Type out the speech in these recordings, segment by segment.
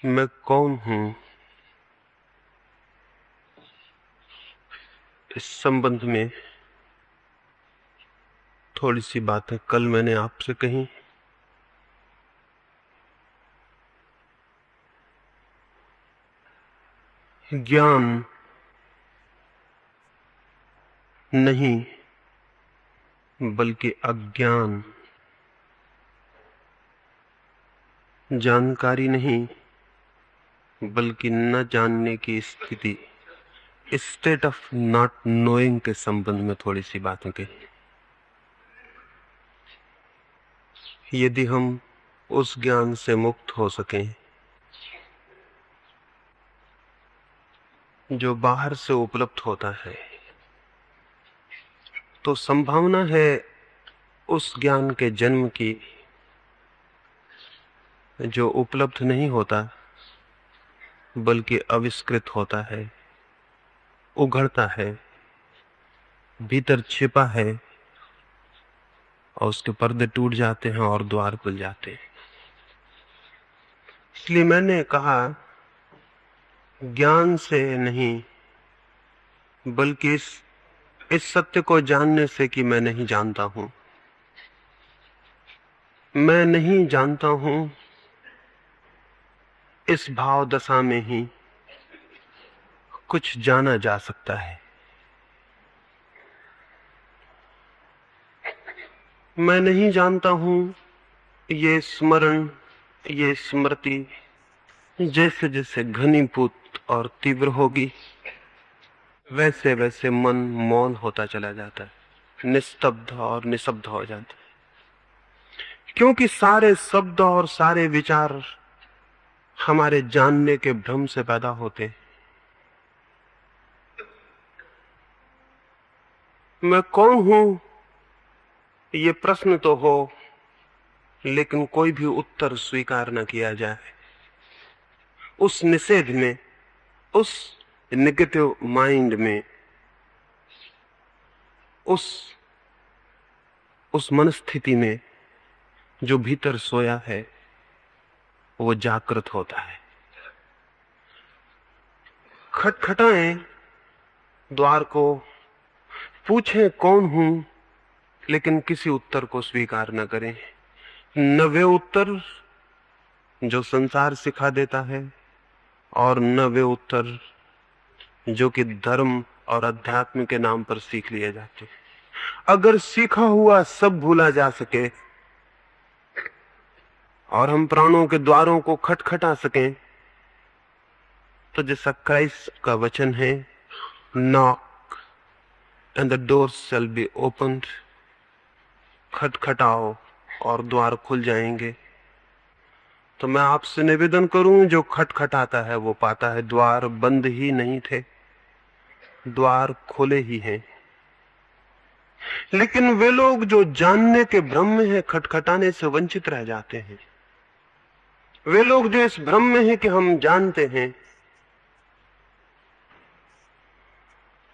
मैं कौन हूं, इस संबंध में थोड़ी सी बातें कल मैंने आपसे कही। ज्ञान नहीं बल्कि अज्ञान, जानकारी नहीं बल्कि न जानने की स्थिति, स्टेट ऑफ नॉट नोइंग के संबंध में थोड़ी सी बातें कही। यदि हम उस ज्ञान से मुक्त हो सकें जो बाहर से उपलब्ध होता है, तो संभावना है उस ज्ञान के जन्म की जो उपलब्ध नहीं होता बल्कि आविष्कृत होता है, उघड़ता है, भीतर छिपा है और उसके पर्दे टूट जाते हैं और द्वार खुल जाते हैं। इसलिए मैंने कहा ज्ञान से नहीं बल्कि इस सत्य को जानने से कि मैं नहीं जानता हूं। मैं नहीं जानता हूं, इस भाव दशा में ही कुछ जाना जा सकता है। मैं नहीं जानता हूं, ये स्मरण, ये स्मृति जैसे जैसे घनीभूत और तीव्र होगी वैसे वैसे मन मौन होता चला जाता है, निस्तब्ध और निशब्द हो जाता है। क्योंकि सारे शब्द और सारे विचार हमारे जानने के भ्रम से पैदा होते हैं। मैं कौन हूं, ये प्रश्न तो हो, लेकिन कोई भी उत्तर स्वीकार न किया जाए। उस निषेध में, उस नेगेटिव माइंड में, उस मनस्थिति में जो भीतर सोया है वो जागृत होता है। खटखटाएं द्वार को, पूछें कौन हूं, लेकिन किसी उत्तर को स्वीकार न करें। न वे उत्तर जो संसार सिखा देता है और न वे उत्तर जो कि धर्म और अध्यात्म के नाम पर सीख लिए जाते हैं। अगर सीखा हुआ सब भूला जा सके और हम प्राणों के द्वारों को खटखटा सकें, तो जैसा क्राइस्ट का वचन है, knock and the doors shall be opened, खटखटाओ और द्वार खुल जाएंगे। तो मैं आपसे निवेदन करूं, जो खटखटाता है वो पाता है। द्वार बंद ही नहीं थे, द्वार खुले ही हैं। लेकिन वे लोग जो जानने के भ्रम में है, खटखटाने से वंचित रह जाते हैं। वे लोग जो इस भ्रम में है कि हम जानते हैं,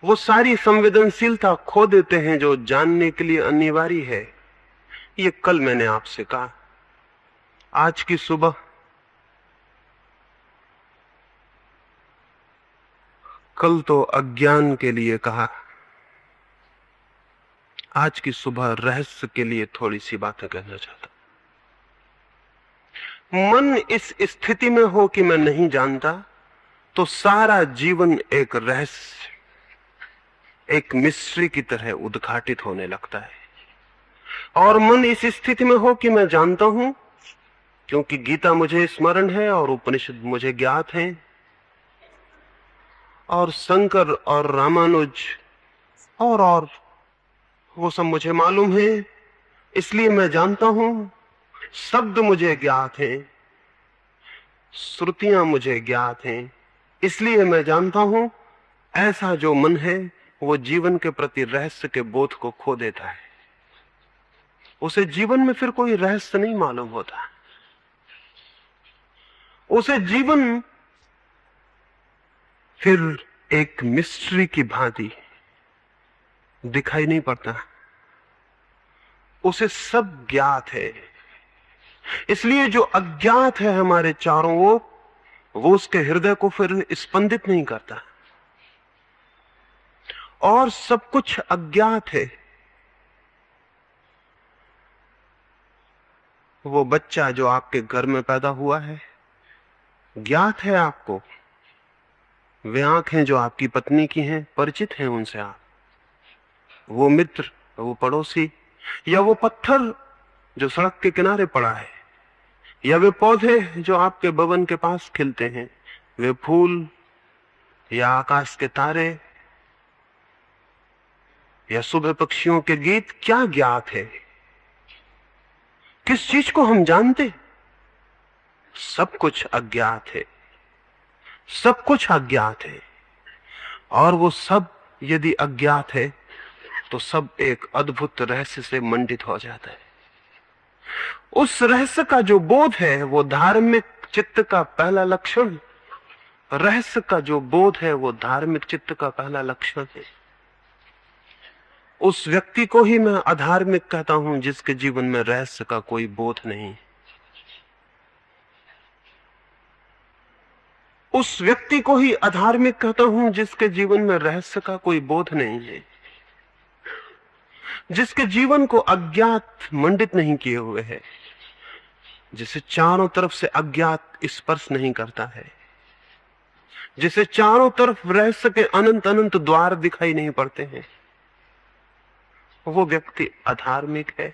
वो सारी संवेदनशीलता खो देते हैं जो जानने के लिए अनिवार्य है। ये कल मैंने आपसे कहा। आज की सुबह कल तो अज्ञान के लिए कहा, आज की सुबह रहस्य के लिए थोड़ी सी बातें कहना चाहता। मन इस स्थिति में हो कि मैं नहीं जानता, तो सारा जीवन एक रहस्य, एक मिस्ट्री की तरह उद्घाटित होने लगता है। और मन इस स्थिति में हो कि मैं जानता हूं, क्योंकि गीता मुझे स्मरण है और उपनिषद मुझे ज्ञात हैं और शंकर और रामानुज और वो सब मुझे मालूम है, इसलिए मैं जानता हूं। शब्द मुझे ज्ञात हैं, श्रुतियां मुझे ज्ञात हैं, इसलिए मैं जानता हूं। ऐसा जो मन है वो जीवन के प्रति रहस्य के बोध को खो देता है। उसे जीवन में फिर कोई रहस्य नहीं मालूम होता। उसे जीवन फिर एक मिस्ट्री की भांति दिखाई नहीं पड़ता। उसे सब ज्ञात है। इसलिए जो अज्ञात है हमारे चारों ओर, वो उसके हृदय को फिर स्पंदित नहीं करता, और सब कुछ अज्ञात है। वो बच्चा जो आपके घर में पैदा हुआ है, ज्ञात है आपको। वे आंखें जो आपकी पत्नी की हैं, परिचित हैं उनसे आप। वो मित्र, वो पड़ोसी, या वो पत्थर जो सड़क के किनारे पड़ा है, या वे पौधे जो आपके भवन के पास खिलते हैं, वे फूल या आकाश के तारे या सुबह पक्षियों के गीत, क्या ज्ञात है? किस चीज को हम जानते? सब कुछ अज्ञात है, सब कुछ अज्ञात है। और वो सब यदि अज्ञात है तो सब एक अद्भुत रहस्य से मंडित हो जाता है। उस रहस्य का जो बोध है वो धार्मिक चित्त का पहला लक्षण। रहस्य का जो बोध है वो धार्मिक चित्त का पहला लक्षण है। उस व्यक्ति को ही मैं अधार्मिक कहता हूं जिसके जीवन में रहस्य का कोई बोध नहीं। उस व्यक्ति को ही अधार्मिक कहता हूं जिसके जीवन में रहस्य का कोई बोध नहीं है, जिसके जीवन को अज्ञात मंडित नहीं किए हुए है, जिसे चारों तरफ से अज्ञात स्पर्श नहीं करता है, जिसे चारों तरफ रहस्य के अनंत अनंत द्वार दिखाई नहीं पड़ते हैं। वो व्यक्ति अधार्मिक है।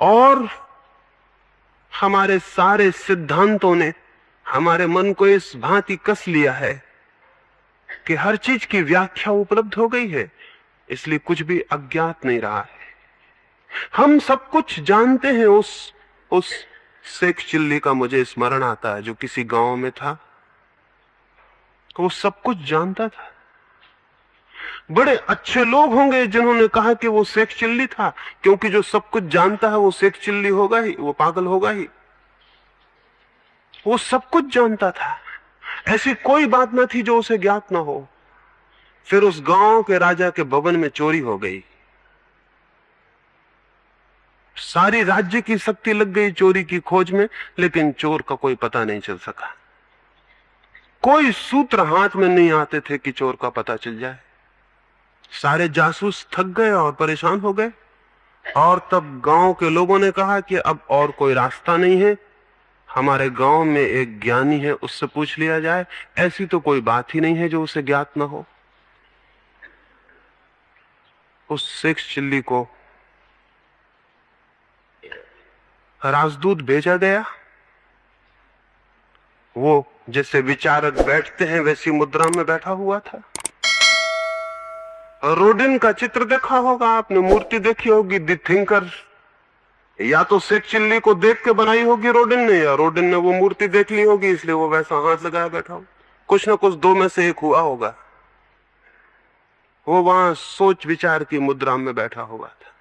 और हमारे सारे सिद्धांतों ने हमारे मन को इस भांति कस लिया है कि हर चीज की व्याख्या उपलब्ध हो गई है, इसलिए कुछ भी अज्ञात नहीं रहा है। हम सब कुछ जानते हैं। उस शेख चिल्ली का मुझे स्मरण आता है जो किसी गांव में था। वो सब कुछ जानता था। बड़े अच्छे लोग होंगे जिन्होंने कहा कि वो शेख चिल्ली था, क्योंकि जो सब कुछ जानता है वो शेख चिल्ली होगा ही, वो पागल होगा ही। वो सब कुछ जानता था, ऐसी कोई बात ना थी जो उसे ज्ञात ना हो। फिर उस गांव के राजा के भवन में चोरी हो गई। सारी राज्य की शक्ति लग गई चोरी की खोज में, लेकिन चोर का कोई पता नहीं चल सका। कोई सूत्र हाथ में नहीं आते थे कि चोर का पता चल जाए। सारे जासूस थक गए और परेशान हो गए। और तब गांव के लोगों ने कहा कि अब और कोई रास्ता नहीं है, हमारे गांव में एक ज्ञानी है, उससे पूछ लिया जाए। ऐसी तो कोई बात ही नहीं है जो उसे ज्ञात ना हो। उस शेख चिल्ली को राजदूत भेजा गया। वो जैसे विचारक बैठते हैं वैसी मुद्रा में बैठा हुआ था। रोडिन का चित्र देखा होगा आपने, मूर्ति देखी होगी, द थिंकर। या तो शेख चिल्ली को देख के बनाई होगी रोडिन ने, या रोडिन ने वो मूर्ति देख ली होगी इसलिए वो वैसा हाथ लगाया बैठा हो। कुछ ना कुछ दो में से एक हुआ होगा। वो वहां सोच विचार की मुद्रा में बैठा हुआ था।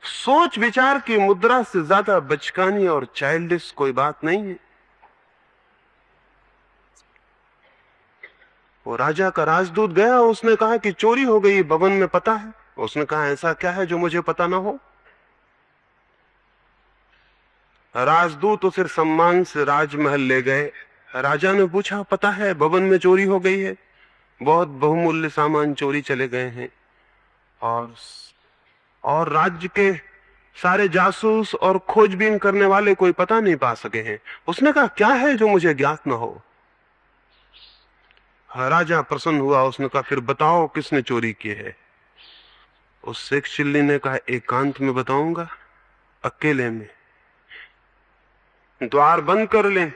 सोच विचार की मुद्रा से ज्यादा बचकानी और चाइल्डिश कोई बात नहीं है। वो राजा का राजदूत गया, उसने कहा कि चोरी हो गई, भवन में पता है। उसने कहा ऐसा क्या है जो मुझे पता ना हो। राजदूत उसे सम्मान से राजमहल ले गए। राजा ने पूछा पता है भवन में चोरी हो गई है, बहुत बहुमूल्य सामान चोरी चले गए हैं, और राज्य के सारे जासूस और खोजबीन करने वाले कोई पता नहीं पा सके हैं। उसने कहा क्या है जो मुझे ज्ञात ना हो। राजा प्रसन्न हुआ। उसने कहा फिर बताओ किसने चोरी की है। उस शेख चिल्ली ने कहा एकांत में बताऊंगा, अकेले में। द्वार बंद कर लें,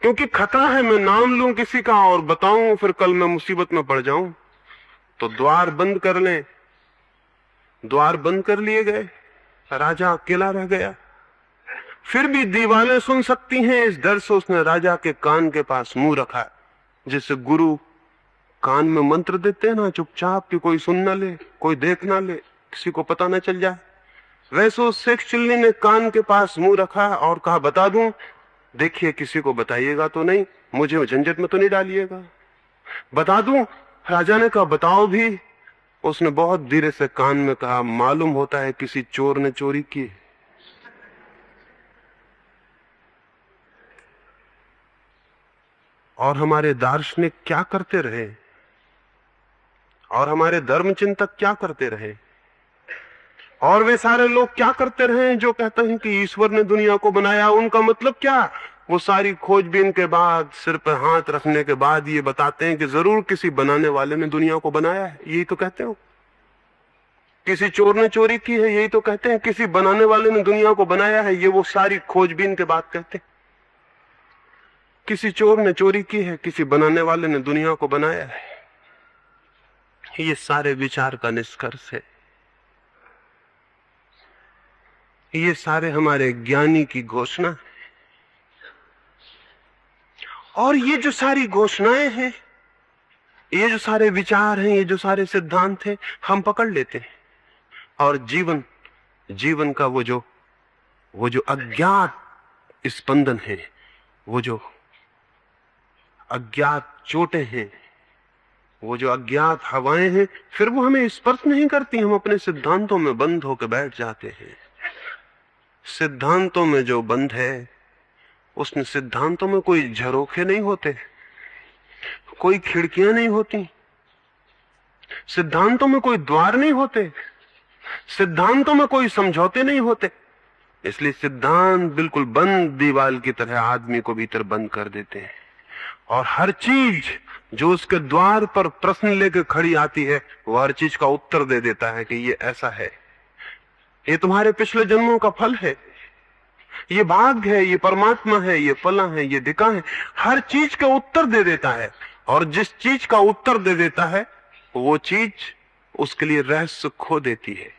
क्योंकि खतरा है मैं नाम लूं किसी का और बताऊं फिर कल मैं मुसीबत में पड़ जाऊं। तो द्वार बंद कर लें। द्वार बंद कर लिए गए। राजा अकेला रह गया। फिर भी दीवारें सुन सकती हैं, इस डर से उसने राजा के कान के पास मुंह रखा, जैसे गुरु कान में मंत्र देते हैं ना चुपचाप, कि कोई सुन ना ले, कोई देख ना ले, किसी को पता ना चल जाए। वैसे उस शेख चिल्ली ने कान के पास मुंह रखा और कहा बता दूं, देखिए किसी को बताइएगा तो नहीं, मुझे झंझट में तो नहीं डालिएगा, बता दूं। राजा ने कहा बताओ भी। उसने बहुत धीरे से कान में कहा मालूम होता है किसी चोर ने चोरी की। और हमारे दार्शनिक क्या करते रहे, और हमारे धर्म चिंतक क्या करते रहे, और वे सारे लोग क्या करते रहे जो कहते हैं कि ईश्वर ने दुनिया को बनाया। उनका मतलब क्या? वो सारी खोजबीन के बाद, सिर पर हाथ रखने के बाद ये बताते हैं कि जरूर किसी बनाने वाले ने दुनिया को बनाया है। यही तो कहते हो। किसी चोर ने चोरी की है, यही तो कहते हैं। किसी बनाने वाले ने दुनिया को बनाया है, ये वो सारी खोजबीन के बाद कहते हैं। किसी चोर ने चोरी की है, किसी बनाने वाले ने दुनिया को बनाया है। ये सारे विचार का निष्कर्ष है। ये सारे हमारे ज्ञानी की घोषणा है। और ये जो सारी घोषणाएं हैं, ये जो सारे विचार हैं, ये जो सारे सिद्धांत हैं, हम पकड़ लेते हैं। और जीवन का वो जो अज्ञात स्पंदन है, वो जो अज्ञात चोटें हैं, वो जो अज्ञात हवाएं हैं, फिर वो हमें स्पर्श नहीं करती। हम अपने सिद्धांतों में बंद होकर बैठ जाते हैं। सिद्धांतों में जो बंद है, उसमें सिद्धांतों में कोई झरोखे नहीं होते, कोई खिड़कियां नहीं होती, सिद्धांतों में कोई द्वार नहीं होते, सिद्धांतों में कोई समझौते नहीं होते। इसलिए सिद्धांत बिल्कुल बंद दीवार की तरह आदमी को भीतर बंद कर देते हैं। और हर चीज जो उसके द्वार पर प्रश्न लेकर खड़ी आती है, वो हर चीज का उत्तर दे देता है कि ये ऐसा है, ये तुम्हारे पिछले जन्मों का फल है, ये भाग्य है, ये परमात्मा है, ये फला है, ये दिका है। हर चीज का उत्तर दे देता है। और जिस चीज का उत्तर दे देता है, वो चीज उसके लिए रहस्य खो देती है।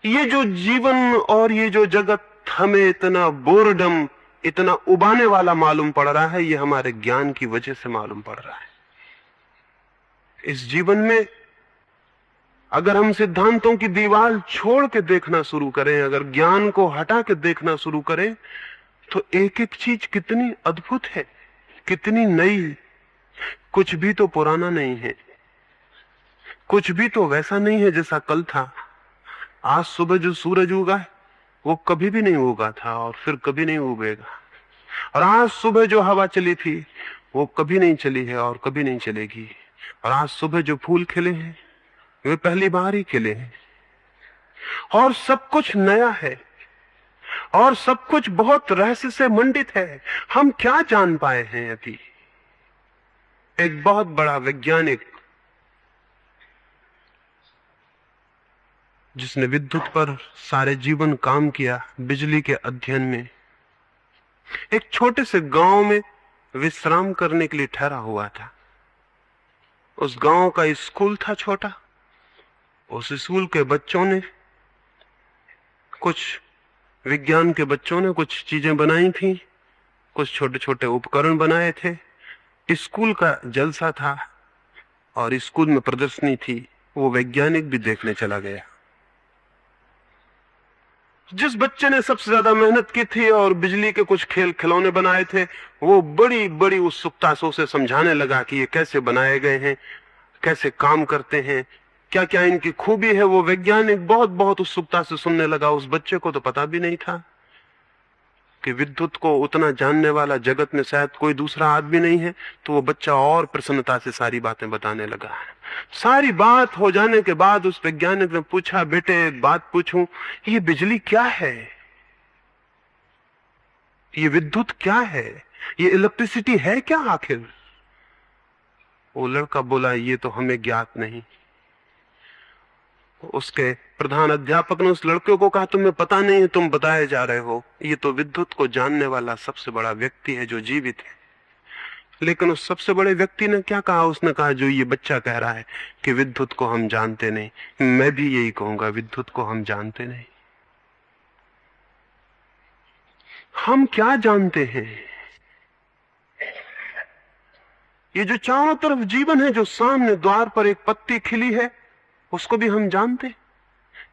ये जो जीवन और ये जो जगत हमें इतना बोरडम, इतना उबाने वाला मालूम पड़ रहा है, ये हमारे ज्ञान की वजह से मालूम पड़ रहा है। इस जीवन में अगर हम सिद्धांतों की दीवार छोड़ के देखना शुरू करें, अगर ज्ञान को हटा के देखना शुरू करें, तो एक एक चीज कितनी अद्भुत है, कितनी नई। कुछ भी तो पुराना नहीं है, कुछ भी तो वैसा नहीं है जैसा कल था। आज सुबह जो सूरज उगा है, वो कभी भी नहीं उगा था और फिर कभी नहीं उगेगा। और आज सुबह जो हवा चली थी, वो कभी नहीं चली है और कभी नहीं चलेगी। और आज सुबह जो फूल खिले हैं, वे पहली बार ही खिले हैं। और सब कुछ नया है, और सब कुछ बहुत रहस्य से मंडित है। हम क्या जान पाए हैं अभी? एक बहुत बड़ा वैज्ञानिक, जिसने विद्युत पर सारे जीवन काम किया, बिजली के अध्ययन में, एक छोटे से गांव में विश्राम करने के लिए ठहरा हुआ था। उस गांव का स्कूल था छोटा। उस स्कूल के बच्चों ने, कुछ विज्ञान के बच्चों ने कुछ चीजें बनाई थी, कुछ छोटे छोटे उपकरण बनाए थे। स्कूल का जलसा था और स्कूल में प्रदर्शनी थी। वो वैज्ञानिक भी देखने चला गया। जिस बच्चे ने सबसे ज्यादा मेहनत की थी और बिजली के कुछ खेल खिलौने बनाए थे, वो बड़ी बड़ी उत्सुकता से उसे समझाने लगा कि ये कैसे बनाए गए हैं, कैसे काम करते हैं, क्या क्या इनकी खूबी है। वो वैज्ञानिक बहुत बहुत उत्सुकता से सुनने लगा। उस बच्चे को तो पता भी नहीं था कि विद्युत को उतना जानने वाला जगत में शायद कोई दूसरा आदमी नहीं है। तो वो बच्चा और प्रसन्नता से सारी बातें बताने लगा। सारी बात हो जाने के बाद उस वैज्ञानिक ने पूछा, बेटे एक बात पूछूं, ये बिजली क्या है? ये विद्युत क्या है? ये इलेक्ट्रिसिटी है क्या आखिर? वो लड़का बोला, ये तो हमें ज्ञात नहीं। उसके प्रधान अध्यापक ने उस लड़के को कहा, तुम्हें पता नहीं है, तुम बताए जा रहे हो। ये तो विद्युत को जानने वाला सबसे बड़ा व्यक्ति है जो जीवित है। लेकिन उस सबसे बड़े व्यक्ति ने क्या कहा? उसने कहा, जो ये बच्चा कह रहा है कि विद्युत को हम जानते नहीं, मैं भी यही कहूंगा, विद्युत को हम जानते नहीं। हम क्या जानते हैं? ये जो चारों तरफ जीवन है, जो सामने द्वार पर एक पत्ती खिली है, उसको भी हम जानते हैं।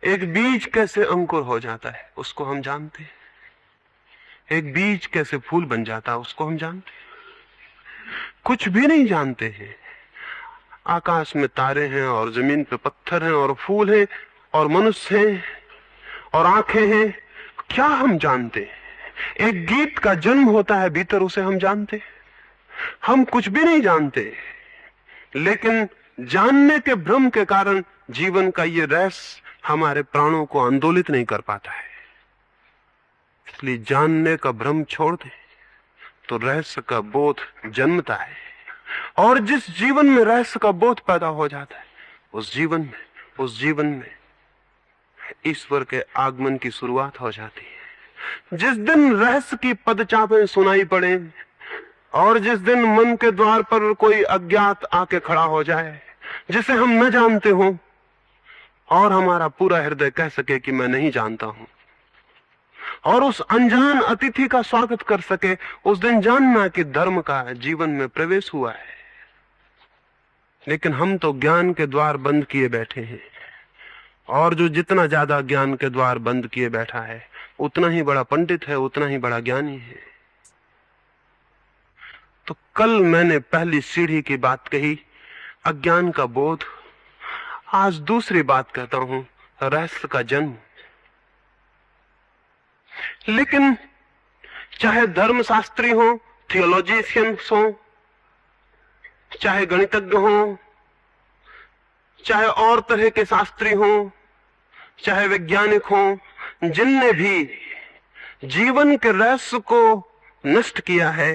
एक बीज कैसे अंकुर हो जाता है, उसको हम जानते हैं। एक बीज कैसे फूल बन जाता है, उसको हम जानते हैं। कुछ भी नहीं जानते हैं। आकाश में तारे हैं और जमीन पे पत्थर हैं और फूल हैं और मनुष्य हैं और आंखें हैं। क्या हम जानते हैं? एक गीत का जन्म होता है भीतर, उसे हम जानते हैं। हम कुछ भी नहीं जानते, लेकिन जानने के भ्रम के कारण जीवन का ये रहस्य हमारे प्राणों को आंदोलित नहीं कर पाता है। इसलिए जानने का भ्रम छोड़ दें तो रहस्य का बोध जन्मता है, और जिस जीवन में रहस्य का बोध पैदा हो जाता है उस जीवन में ईश्वर के आगमन की शुरुआत हो जाती है। जिस दिन रहस्य की पदचापें सुनाई पड़े और जिस दिन मन के द्वार पर कोई अज्ञात आके खड़ा हो जाए जिसे हम न जानते हो, और हमारा पूरा हृदय कह सके कि मैं नहीं जानता हूं, और उस अनजान अतिथि का स्वागत कर सके, उस दिन जानना कि धर्म का जीवन में प्रवेश हुआ है। लेकिन हम तो ज्ञान के द्वार बंद किए बैठे हैं, और जो जितना ज्यादा ज्ञान के द्वार बंद किए बैठा है उतना ही बड़ा पंडित है, उतना ही बड़ा ज्ञानी है। तो कल मैंने पहली सीढ़ी की बात कही, अज्ञान का बोध। आज दूसरी बात कहता हूं, रहस्य का जन्म। लेकिन चाहे धर्मशास्त्री हो, थियोलॉजिशियंस हो, चाहे गणितज्ञ हो, चाहे और तरह के शास्त्री हो, चाहे वैज्ञानिक हो, जिनने भी जीवन के रहस्य को नष्ट किया है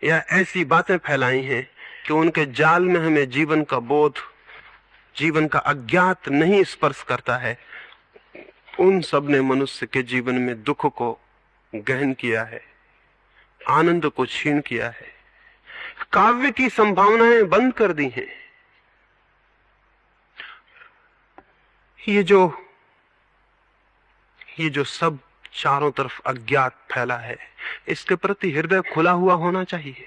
या ऐसी बातें फैलाई हैं कि उनके जाल में हमें जीवन का बोध, जीवन का अज्ञात नहीं स्पर्श करता है, उन सब ने मनुष्य के जीवन में दुख को गहन किया है, आनंद को छीन किया है, काव्य की संभावनाएं बंद कर दी हैं। ये जो सब चारों तरफ अज्ञात फैला है, इसके प्रति हृदय खुला हुआ होना चाहिए।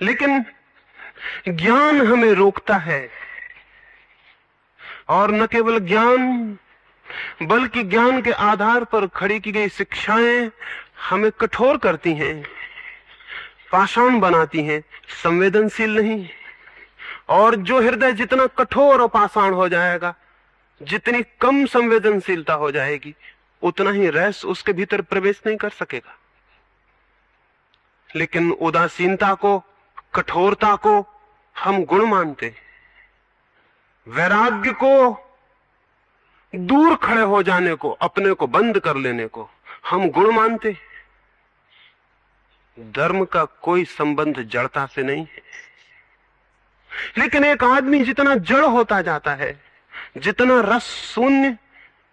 लेकिन ज्ञान हमें रोकता है, और न केवल ज्ञान बल्कि ज्ञान के आधार पर खड़ी की गई शिक्षाएं हमें कठोर करती हैं, पाषाण बनाती हैं, संवेदनशील नहीं। और जो हृदय जितना कठोर और पाषाण हो जाएगा, जितनी कम संवेदनशीलता हो जाएगी, उतना ही रहस्य उसके भीतर प्रवेश नहीं कर सकेगा। लेकिन उदासीनता को, कठोरता को हम गुण मानते, वैराग्य को, दूर खड़े हो जाने को, अपने को बंद कर लेने को हम गुण मानते। धर्म का कोई संबंध जड़ता से नहीं है। लेकिन एक आदमी जितना जड़ होता जाता है, जितना रस शून्य,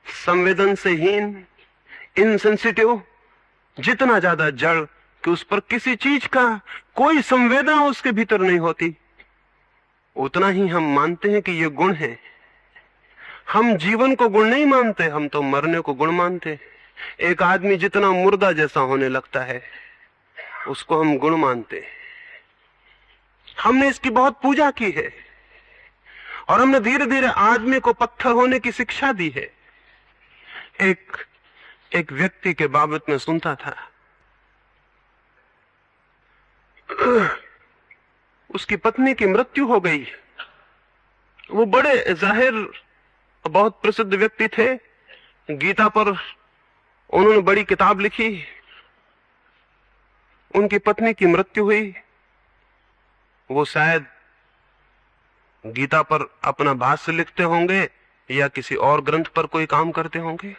संवेदन से हीन, इनसेंसिटिव, जितना ज्यादा जड़ कि उस पर किसी चीज का कोई संवेदना उसके भीतर नहीं होती, उतना ही हम मानते हैं कि ये गुण है। हम जीवन को गुण नहीं मानते, हम तो मरने को गुण मानते। एक आदमी जितना मुर्दा जैसा होने लगता है उसको हम गुण मानते। हमने इसकी बहुत पूजा की है, और हमने धीरे धीरे आदमी को पत्थर होने की शिक्षा दी है। एक व्यक्ति के बाबत में सुनता था, उसकी पत्नी की मृत्यु हो गई। वो बड़े जाहिर बहुत प्रसिद्ध व्यक्ति थे, गीता पर उन्होंने बड़ी किताब लिखी। उनकी पत्नी की मृत्यु हुई। वो शायद गीता पर अपना भाष्य लिखते होंगे या किसी और ग्रंथ पर कोई काम करते होंगे।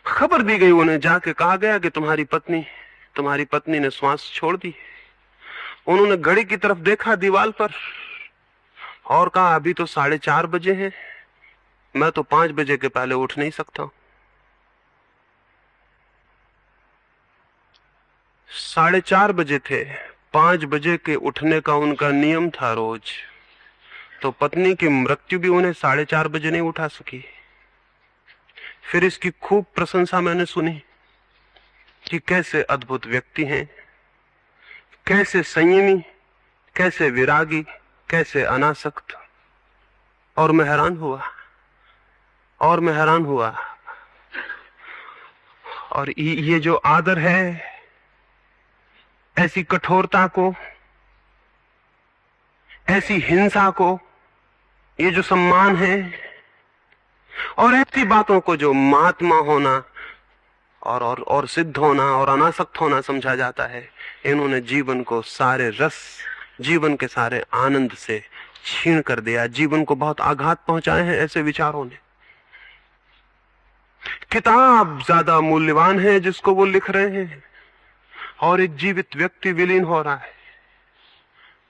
खबर दी गई, उन्हें जाके कहा गया कि तुम्हारी पत्नी ने श्वास छोड़ दी। उन्होंने घड़ी की तरफ देखा दीवार पर और कहा, अभी तो 4:30 बजे हैं, मैं तो 5 बजे के पहले उठ नहीं सकता। 4:30 बजे थे, 5 बजे के उठने का उनका नियम था रोज। तो पत्नी की मृत्यु भी उन्हें 4:30 बजे नहीं उठा सकी। फिर इसकी खूब प्रशंसा मैंने सुनी कि कैसे अद्भुत व्यक्ति हैं, कैसे संयमी, कैसे विरागी, कैसे अनासक्त। और मैं हैरान हुआ। और ये जो आदर है, ऐसी कठोरता को, ऐसी हिंसा को, ये जो सम्मान है, और ऐसी बातों को जो महात्मा होना और सिद्ध होना और अनासक्त होना समझा जाता है। इन्होंने जीवन को सारे रस, जीवन के सारे आनंद से छीन कर दिया। जीवन को बहुत आघात पहुंचाए हैं ऐसे विचारों ने। किताब ज्यादा मूल्यवान है जिसको वो लिख रहे हैं, और एक जीवित व्यक्ति विलीन हो रहा है,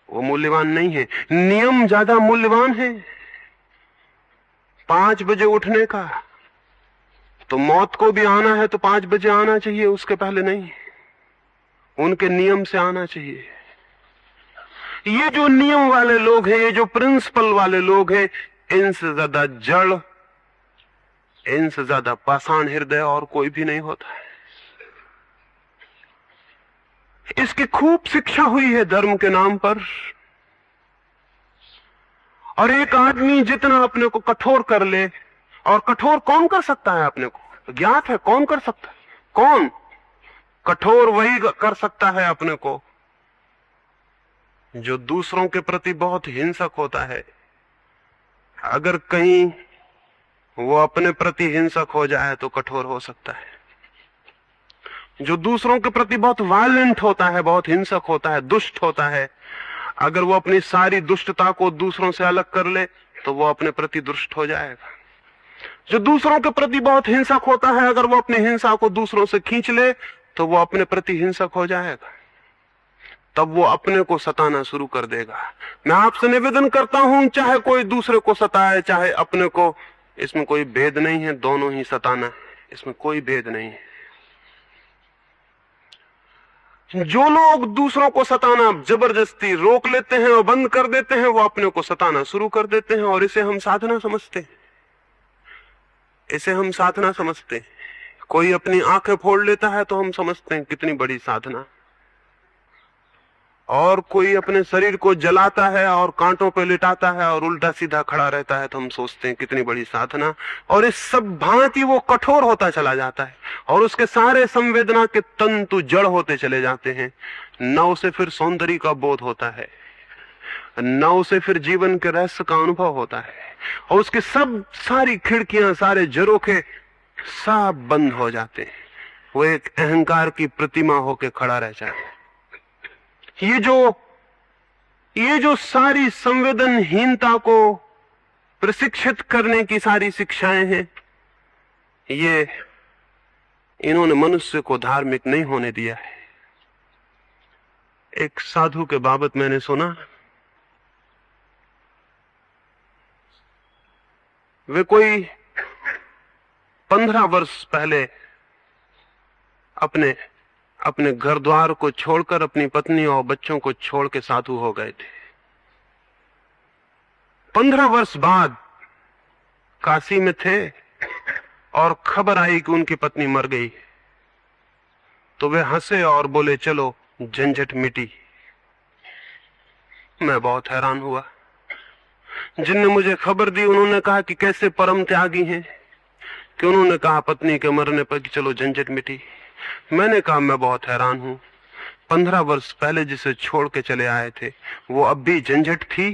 वो मूल्यवान नहीं है। नियम ज्यादा मूल्यवान है। 5 बजे उठने का, तो मौत को भी आना है तो 5 बजे आना चाहिए, उसके पहले नहीं। उनके नियम से आना चाहिए। ये जो नियम वाले लोग हैं, ये जो प्रिंसिपल वाले लोग हैं, इनसे ज्यादा जड़, इनसे ज्यादा पाषाण हृदय और कोई भी नहीं होता है। इसकी खूब शिक्षा हुई है धर्म के नाम पर। और एक आदमी जितना अपने को कठोर कर ले, और कठोर कौन कर सकता है अपने को, ज्ञात है कौन कर सकता है? कौन कठोर? वही कर सकता है अपने को जो दूसरों के प्रति बहुत हिंसक होता है। अगर कहीं वो अपने प्रति हिंसक हो जाए तो कठोर हो सकता है। जो दूसरों के प्रति बहुत वायलेंट होता है, बहुत हिंसक होता है, दुष्ट होता है, अगर वो अपनी सारी दुष्टता को दूसरों से अलग कर ले तो वो अपने प्रति दुष्ट हो जाएगा। जो दूसरों के प्रति बहुत हिंसक होता है, अगर वो अपनी हिंसा को दूसरों से खींच ले तो वो अपने प्रति हिंसक हो जाएगा। तब वो अपने को सताना शुरू कर देगा। मैं आपसे निवेदन करता हूं, चाहे कोई दूसरे को सताए चाहे अपने को, इसमें कोई भेद नहीं है, दोनों ही सताना है, इसमें कोई भेद नहीं है। जो लोग दूसरों को सताना जबरदस्ती रोक लेते हैं और बंद कर देते हैं, वो अपने को सताना शुरू कर देते हैं, और इसे हम साधना समझते हैं। इसे हम साधना समझते हैं। कोई अपनी आंखें फोड़ लेता है तो हम समझते हैं कितनी बड़ी साधना, और कोई अपने शरीर को जलाता है और कांटों पे लिटाता है और उल्टा सीधा खड़ा रहता है तो हम सोचते हैं कितनी बड़ी साधना। और इस सब भांति वो कठोर होता चला जाता है, और उसके सारे संवेदना के तंतु जड़ होते चले जाते हैं। न उसे फिर सौंदर्य का बोध होता है, न उसे फिर जीवन के रहस्य का अनुभव होता है, और उसके सब सारी खिड़कियां, सारे झरोखे सब बंद हो जाते हैं। वो एक अहंकार की प्रतिमा होके खड़ा रह जाता है। ये जो सारी संवेदनहीनता को प्रशिक्षित करने की सारी शिक्षाएं हैं, ये इन्होंने मनुष्य को धार्मिक नहीं होने दिया है। एक साधु के बाबत मैंने सुना, वे कोई 15 वर्ष पहले अपने घर द्वार को छोड़कर, अपनी पत्नी और बच्चों को छोड़ के साधु हो गए थे। 15 वर्ष बाद काशी में थे और खबर आई कि उनकी पत्नी मर गई। तो वे हंसे और बोले, चलो झंझट मिटी। मैं बहुत हैरान हुआ। जिनने मुझे खबर दी उन्होंने कहा कि कैसे परम त्यागी हैं, कि उन्होंने कहा पत्नी के मरने पर कि चलो झंझट मिटी। मैंने कहा मैं बहुत हैरान हूं, 15 वर्ष पहले जिसे छोड़ के चले आए थे वो अब भी झंझट थी?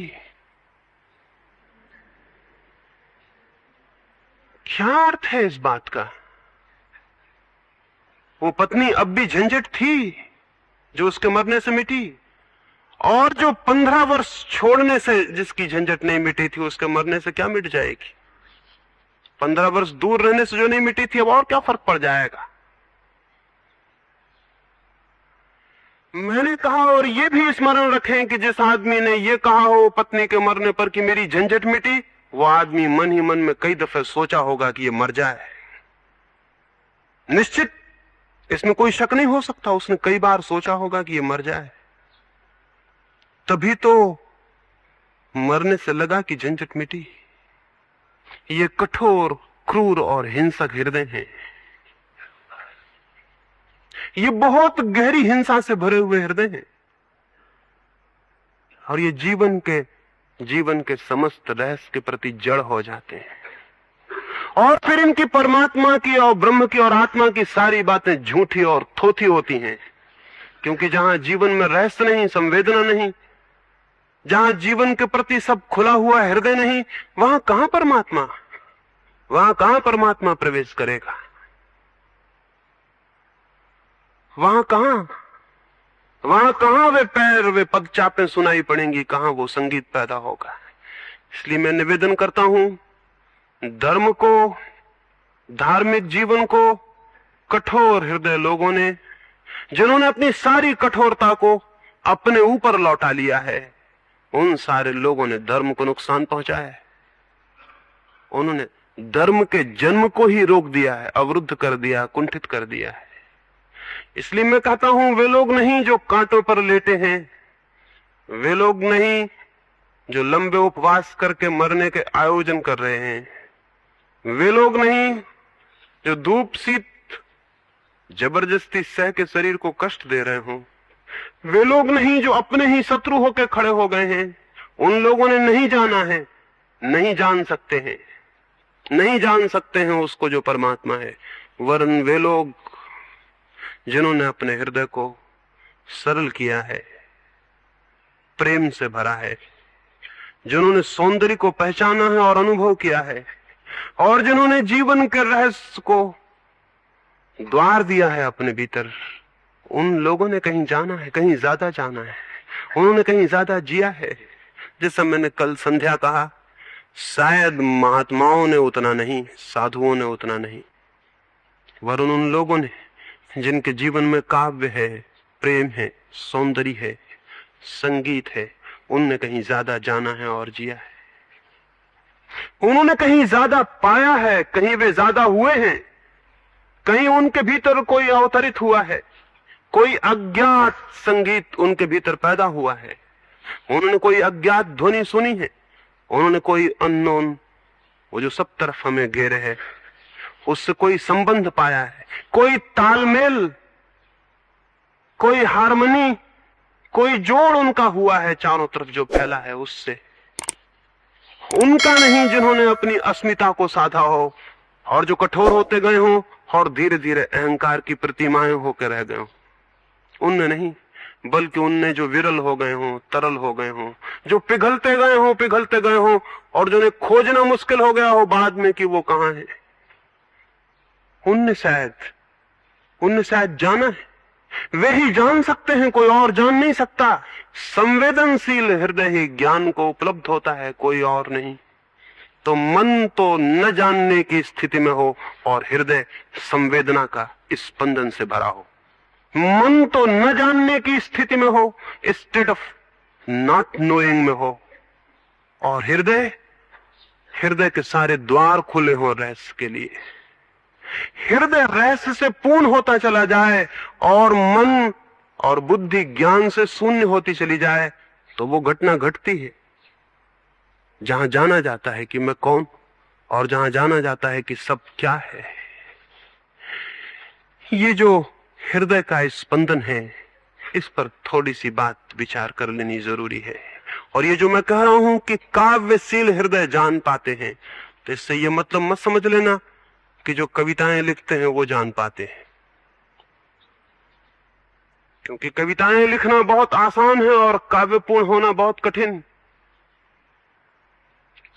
क्या अर्थ है इस बात का? वो पत्नी अब भी झंझट थी जो उसके मरने से मिटी, और जो 15 वर्ष छोड़ने से जिसकी झंझट नहीं मिटी थी उसके मरने से क्या मिट जाएगी? 15 वर्ष दूर रहने से जो नहीं मिटी थी अब और क्या फर्क पड़ जाएगा? मैंने कहा, और ये भी स्मरण रखें कि जिस आदमी ने ये कहा हो पत्नी के मरने पर कि मेरी झंझट मिटी, वो आदमी मन ही मन में कई दफे सोचा होगा कि ये मर जाए। निश्चित, इसमें कोई शक नहीं हो सकता, उसने कई बार सोचा होगा कि ये मर जाए, तभी तो मरने से लगा कि झंझट मिटी। ये कठोर, क्रूर और हिंसक हृदय हैं। ये बहुत गहरी हिंसा से भरे हुए हृदय हैं, और ये जीवन के समस्त रहस्य के प्रति जड़ हो जाते हैं। और फिर इनकी परमात्मा की और ब्रह्म की और आत्मा की सारी बातें झूठी और थोथी होती हैं, क्योंकि जहां जीवन में रहस्य नहीं, संवेदना नहीं, जहां जीवन के प्रति सब खुला हुआ हृदय नहीं, वहां कहां परमात्मा प्रवेश करेगा? वहां कहां वे पैर, वे पदचापें सुनाई पड़ेंगी, कहां वो संगीत पैदा होगा। इसलिए मैं निवेदन करता हूं, धर्म को, धार्मिक जीवन को कठोर हृदय लोगों ने, जिन्होंने अपनी सारी कठोरता को अपने ऊपर लौटा लिया है, उन सारे लोगों ने धर्म को नुकसान पहुंचाया है। उन्होंने धर्म के जन्म को ही रोक दिया है, अवरुद्ध कर दिया, कुंठित कर दिया है। इसलिए मैं कहता हूं, वे लोग नहीं जो कांटों पर लेटे हैं, वे लोग नहीं जो लंबे उपवास करके मरने के आयोजन कर रहे हैं, वे लोग नहीं जो धूप शीत जबरदस्ती सह के शरीर को कष्ट दे रहे हों, वे लोग नहीं जो अपने ही शत्रु होकर खड़े हो गए हैं। उन लोगों ने नहीं जाना है, नहीं जान सकते हैं, नहीं जान सकते हैं उसको जो परमात्मा है। वरन वे लोग जिन्होंने अपने हृदय को सरल किया है, प्रेम से भरा है, जिन्होंने सौंदर्य को पहचाना है और अनुभव किया है, और जिन्होंने जीवन के रहस्य को द्वार दिया है अपने भीतर, उन लोगों ने कहीं जाना है, कहीं ज्यादा जाना है, उन्होंने कहीं ज्यादा जिया है। जैसा मैंने कल संध्या कहा, शायद महात्माओं ने उतना नहीं, साधुओं ने उतना नहीं, वरन उन लोगों ने जिनके जीवन में काव्य है, प्रेम है, सौंदर्य है, संगीत है, उनने कहीं ज्यादा जाना है और जिया है। उन्होंने कहीं ज्यादा पाया है, कहीं वे ज्यादा हुए हैं, कहीं उनके भीतर कोई अवतरित हुआ है, कोई अज्ञात संगीत उनके भीतर पैदा हुआ है, उन्होंने कोई अज्ञात ध्वनि सुनी है, उन्होंने कोई अननोन, वो जो सब तरफ हमें घेरे है, उससे कोई संबंध पाया है, कोई तालमेल, कोई हारमोनी, कोई जोड़ उनका हुआ है चारों तरफ जो फैला है उससे। उनका नहीं जिन्होंने अपनी अस्मिता को साधा हो और जो कठोर होते गए हों और धीरे धीरे अहंकार की प्रतिमाएं होकर रह गए हों। उनने नहीं, बल्कि उनने जो विरल हो गए हों, तरल हो गए हों, जो पिघलते गए हों और जो खोजना मुश्किल हो गया हो बाद में कि वो कहां है, उनने शायद जाना है। वे ही जान सकते हैं, कोई और जान नहीं सकता। संवेदनशील हृदय ही ज्ञान को उपलब्ध होता है, कोई और नहीं। तो मन तो न जानने की स्थिति में हो और हृदय संवेदना का स्पंदन से भरा हो। मन तो न जानने की स्थिति में हो, स्टेट ऑफ नॉट नोइंग में हो, और हृदय के सारे द्वार खुले हो रहस्य के लिए। हृदय रहस्य से पूर्ण होता चला जाए और मन और बुद्धि ज्ञान से शून्य होती चली जाए, तो वो घटना घटती है जहां जाना जाता है कि मैं कौन, और जहां जाना जाता है कि सब क्या है। ये जो हृदय का स्पंदन है, इस पर थोड़ी सी बात विचार कर लेनी जरूरी है। और ये जो मैं कह रहा हूं कि काव्यशील हृदय जान पाते हैं, तो इससे ये मतलब मत समझ लेना कि जो कविताएं लिखते हैं वो जान पाते हैं, क्योंकि कविताएं लिखना बहुत आसान है और काव्यपूर्ण होना बहुत कठिन।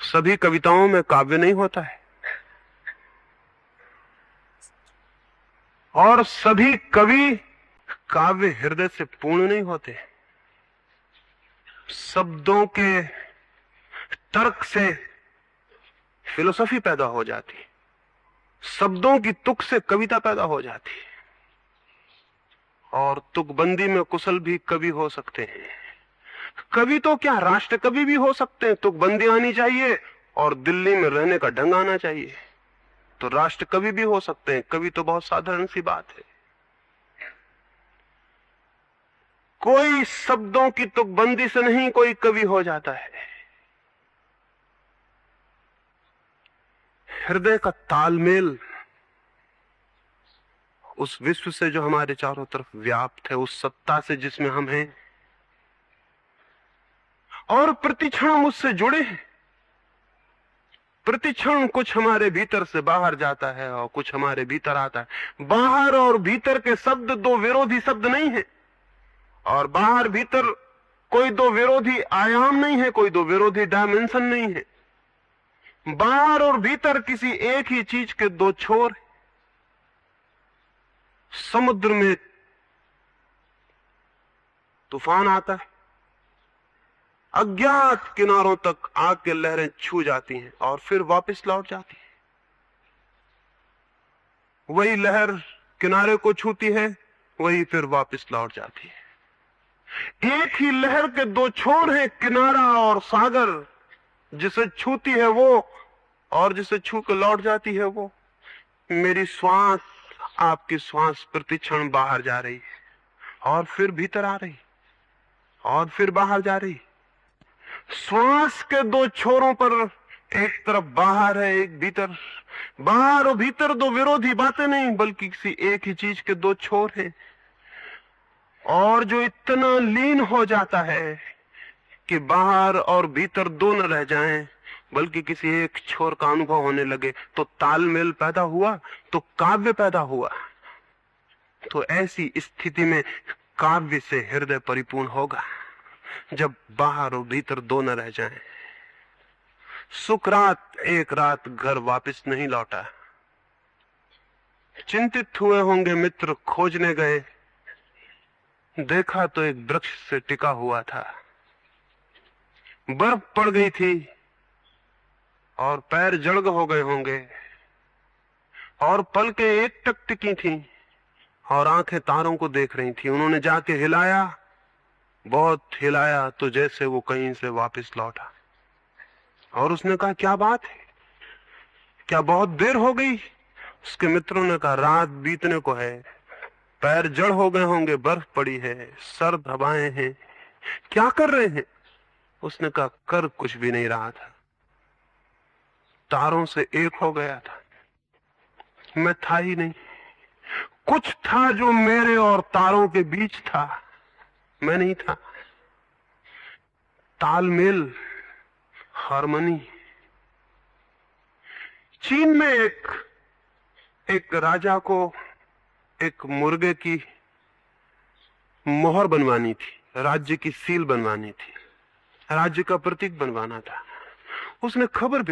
सभी कविताओं में काव्य नहीं होता है, और सभी कवि काव्य हृदय से पूर्ण नहीं होते। शब्दों के तर्क से फिलोसफी पैदा हो जाती, शब्दों की तुक से कविता पैदा हो जाती, और तुकबंदी में कुशल भी कवि हो सकते हैं। कवि तो क्या, राष्ट्र कवि भी हो सकते हैं। तुकबंदी आनी चाहिए और दिल्ली में रहने का ढंग आना चाहिए, तो राष्ट्र कवि भी हो सकते हैं। कवि तो बहुत साधारण सी बात है। कोई शब्दों की तुकबंदी से नहीं कोई कवि हो जाता है। हृदय का तालमेल उस विश्व से जो हमारे चारों तरफ व्याप्त है, उस सत्ता से जिसमें हम हैं, और प्रतिक्षण उससे जुड़े हैं। प्रतिक्षण कुछ हमारे भीतर से बाहर जाता है और कुछ हमारे भीतर आता है। बाहर और भीतर के शब्द दो विरोधी शब्द नहीं है, और बाहर भीतर कोई दो विरोधी आयाम नहीं है, कोई दो विरोधी डायमेंशन नहीं है। बाहर और भीतर किसी एक ही चीज के दो छोर। समुद्र में तूफान आता है, अज्ञात किनारों तक आग की लहरें छू जाती हैं और फिर वापस लौट जाती हैं। वही लहर किनारे को छूती है, वही फिर वापस लौट जाती है। एक ही लहर के दो छोर हैं, किनारा और सागर। जिसे छूती है वो, और जिसे छू के लौट जाती है वो। मेरी श्वास आपकी श्वास प्रतिक्षण बाहर जा रही है और फिर भीतर आ रही और फिर बाहर जा रही। श्वास के दो छोरों पर एक तरफ बाहर है, एक भीतर। बाहर और भीतर दो विरोधी बातें नहीं, बल्कि किसी एक ही चीज के दो छोर हैं। और जो इतना लीन हो जाता है कि बाहर और भीतर दो न रह जाएं, बल्कि किसी एक छोर का अनुभव होने लगे, तो तालमेल पैदा हुआ, तो काव्य पैदा हुआ। तो ऐसी स्थिति में काव्य से हृदय परिपूर्ण होगा, जब बाहर और भीतर दो न रह जाएं। सुकरात एक रात घर वापस नहीं लौटा। चिंतित हुए होंगे मित्र, खोजने गए, देखा तो एक वृक्ष से टिका हुआ था। बर्फ पड़ गई थी और पैर जलग हो गए होंगे और पलकें एक टक टिकी थी और आंखें तारों को देख रही थी। उन्होंने जाके हिलाया, बहुत हिलाया, तो जैसे वो कहीं से वापस लौटा। और उसने कहा, क्या बात है, क्या बहुत देर हो गई? उसके मित्रों ने कहा, रात बीतने को है, पैर जड़ हो गए होंगे, बर्फ पड़ी है, सर्द हवाएं हैं, क्या कर रहे हैं? उसने कहा, कर कुछ भी नहीं रहा था, तारों से एक हो गया था। मैं था ही नहीं, कुछ था जो मेरे और तारों के बीच था, मैं नहीं था। तालमेल, हार्मनी। चीन में एक राजा को एक मुर्गे की मोहर बनवानी थी, राज्य की सील बनवानी थी, राज्य का प्रतीक बनवाना था। उसने खबर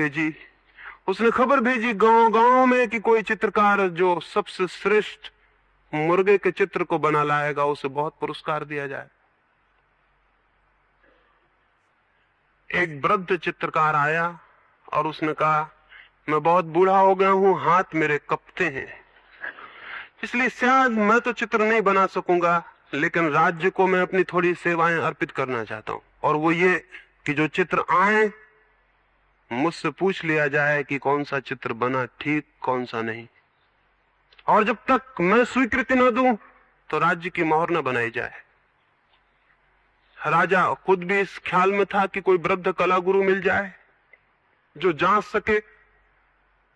भेजी गांव गांव में कि कोई चित्रकार जो सबसे श्रेष्ठ मुर्गे के चित्र को बना लाएगा, उसे बहुत पुरस्कार दिया जाए। एक वृद्ध चित्रकार आया और उसने कहा, मैं बहुत बूढ़ा हो गया हूं, हाथ मेरे कपते हैं, इसलिए शायद मैं तो चित्र नहीं बना सकूंगा, लेकिन राज्य को मैं अपनी थोड़ी सेवाएं अर्पित करना चाहता हूं। और वो ये कि जो चित्र आए, मुझसे पूछ लिया जाए कि कौन सा चित्र बना ठीक, कौन सा नहीं, और जब तक मैं स्वीकृति न दूं तो राज्य की मोहर न बनाई जाए। राजा खुद भी इस ख्याल में था कि कोई वृद्ध कला गुरु मिल जाए जो जांच सके,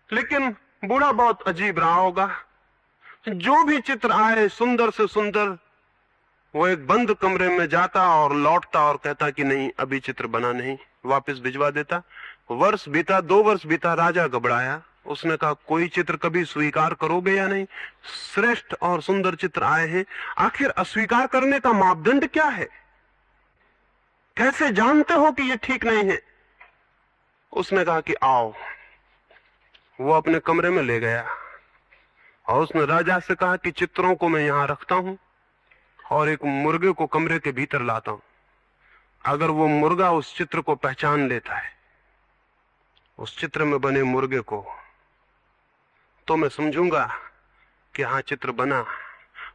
लेकिन बूढ़ा बहुत अजीब रहा होगा। जो भी चित्र आए, सुंदर से सुंदर, वो एक बंद कमरे में जाता और लौटता और कहता कि नहीं, अभी चित्र बना नहीं, वापस भिजवा देता। वर्ष बीता, 2 वर्ष बीता, राजा घबराया। उसने कहा, कोई चित्र कभी स्वीकार करोगे या नहीं? श्रेष्ठ और सुंदर चित्र आए हैं, आखिर अस्वीकार करने का मापदंड क्या है? कैसे जानते हो कि ये ठीक नहीं है? उसने कहा कि आओ। वो अपने कमरे में ले गया और उसने राजा से कहा कि चित्रों को मैं यहां रखता हूं और एक मुर्गे को कमरे के भीतर लाता हूं। अगर वो मुर्गा उस चित्र को पहचान लेता है, उस चित्र में बने मुर्गे को, तो मैं समझूंगा कि हाँ, चित्र बना।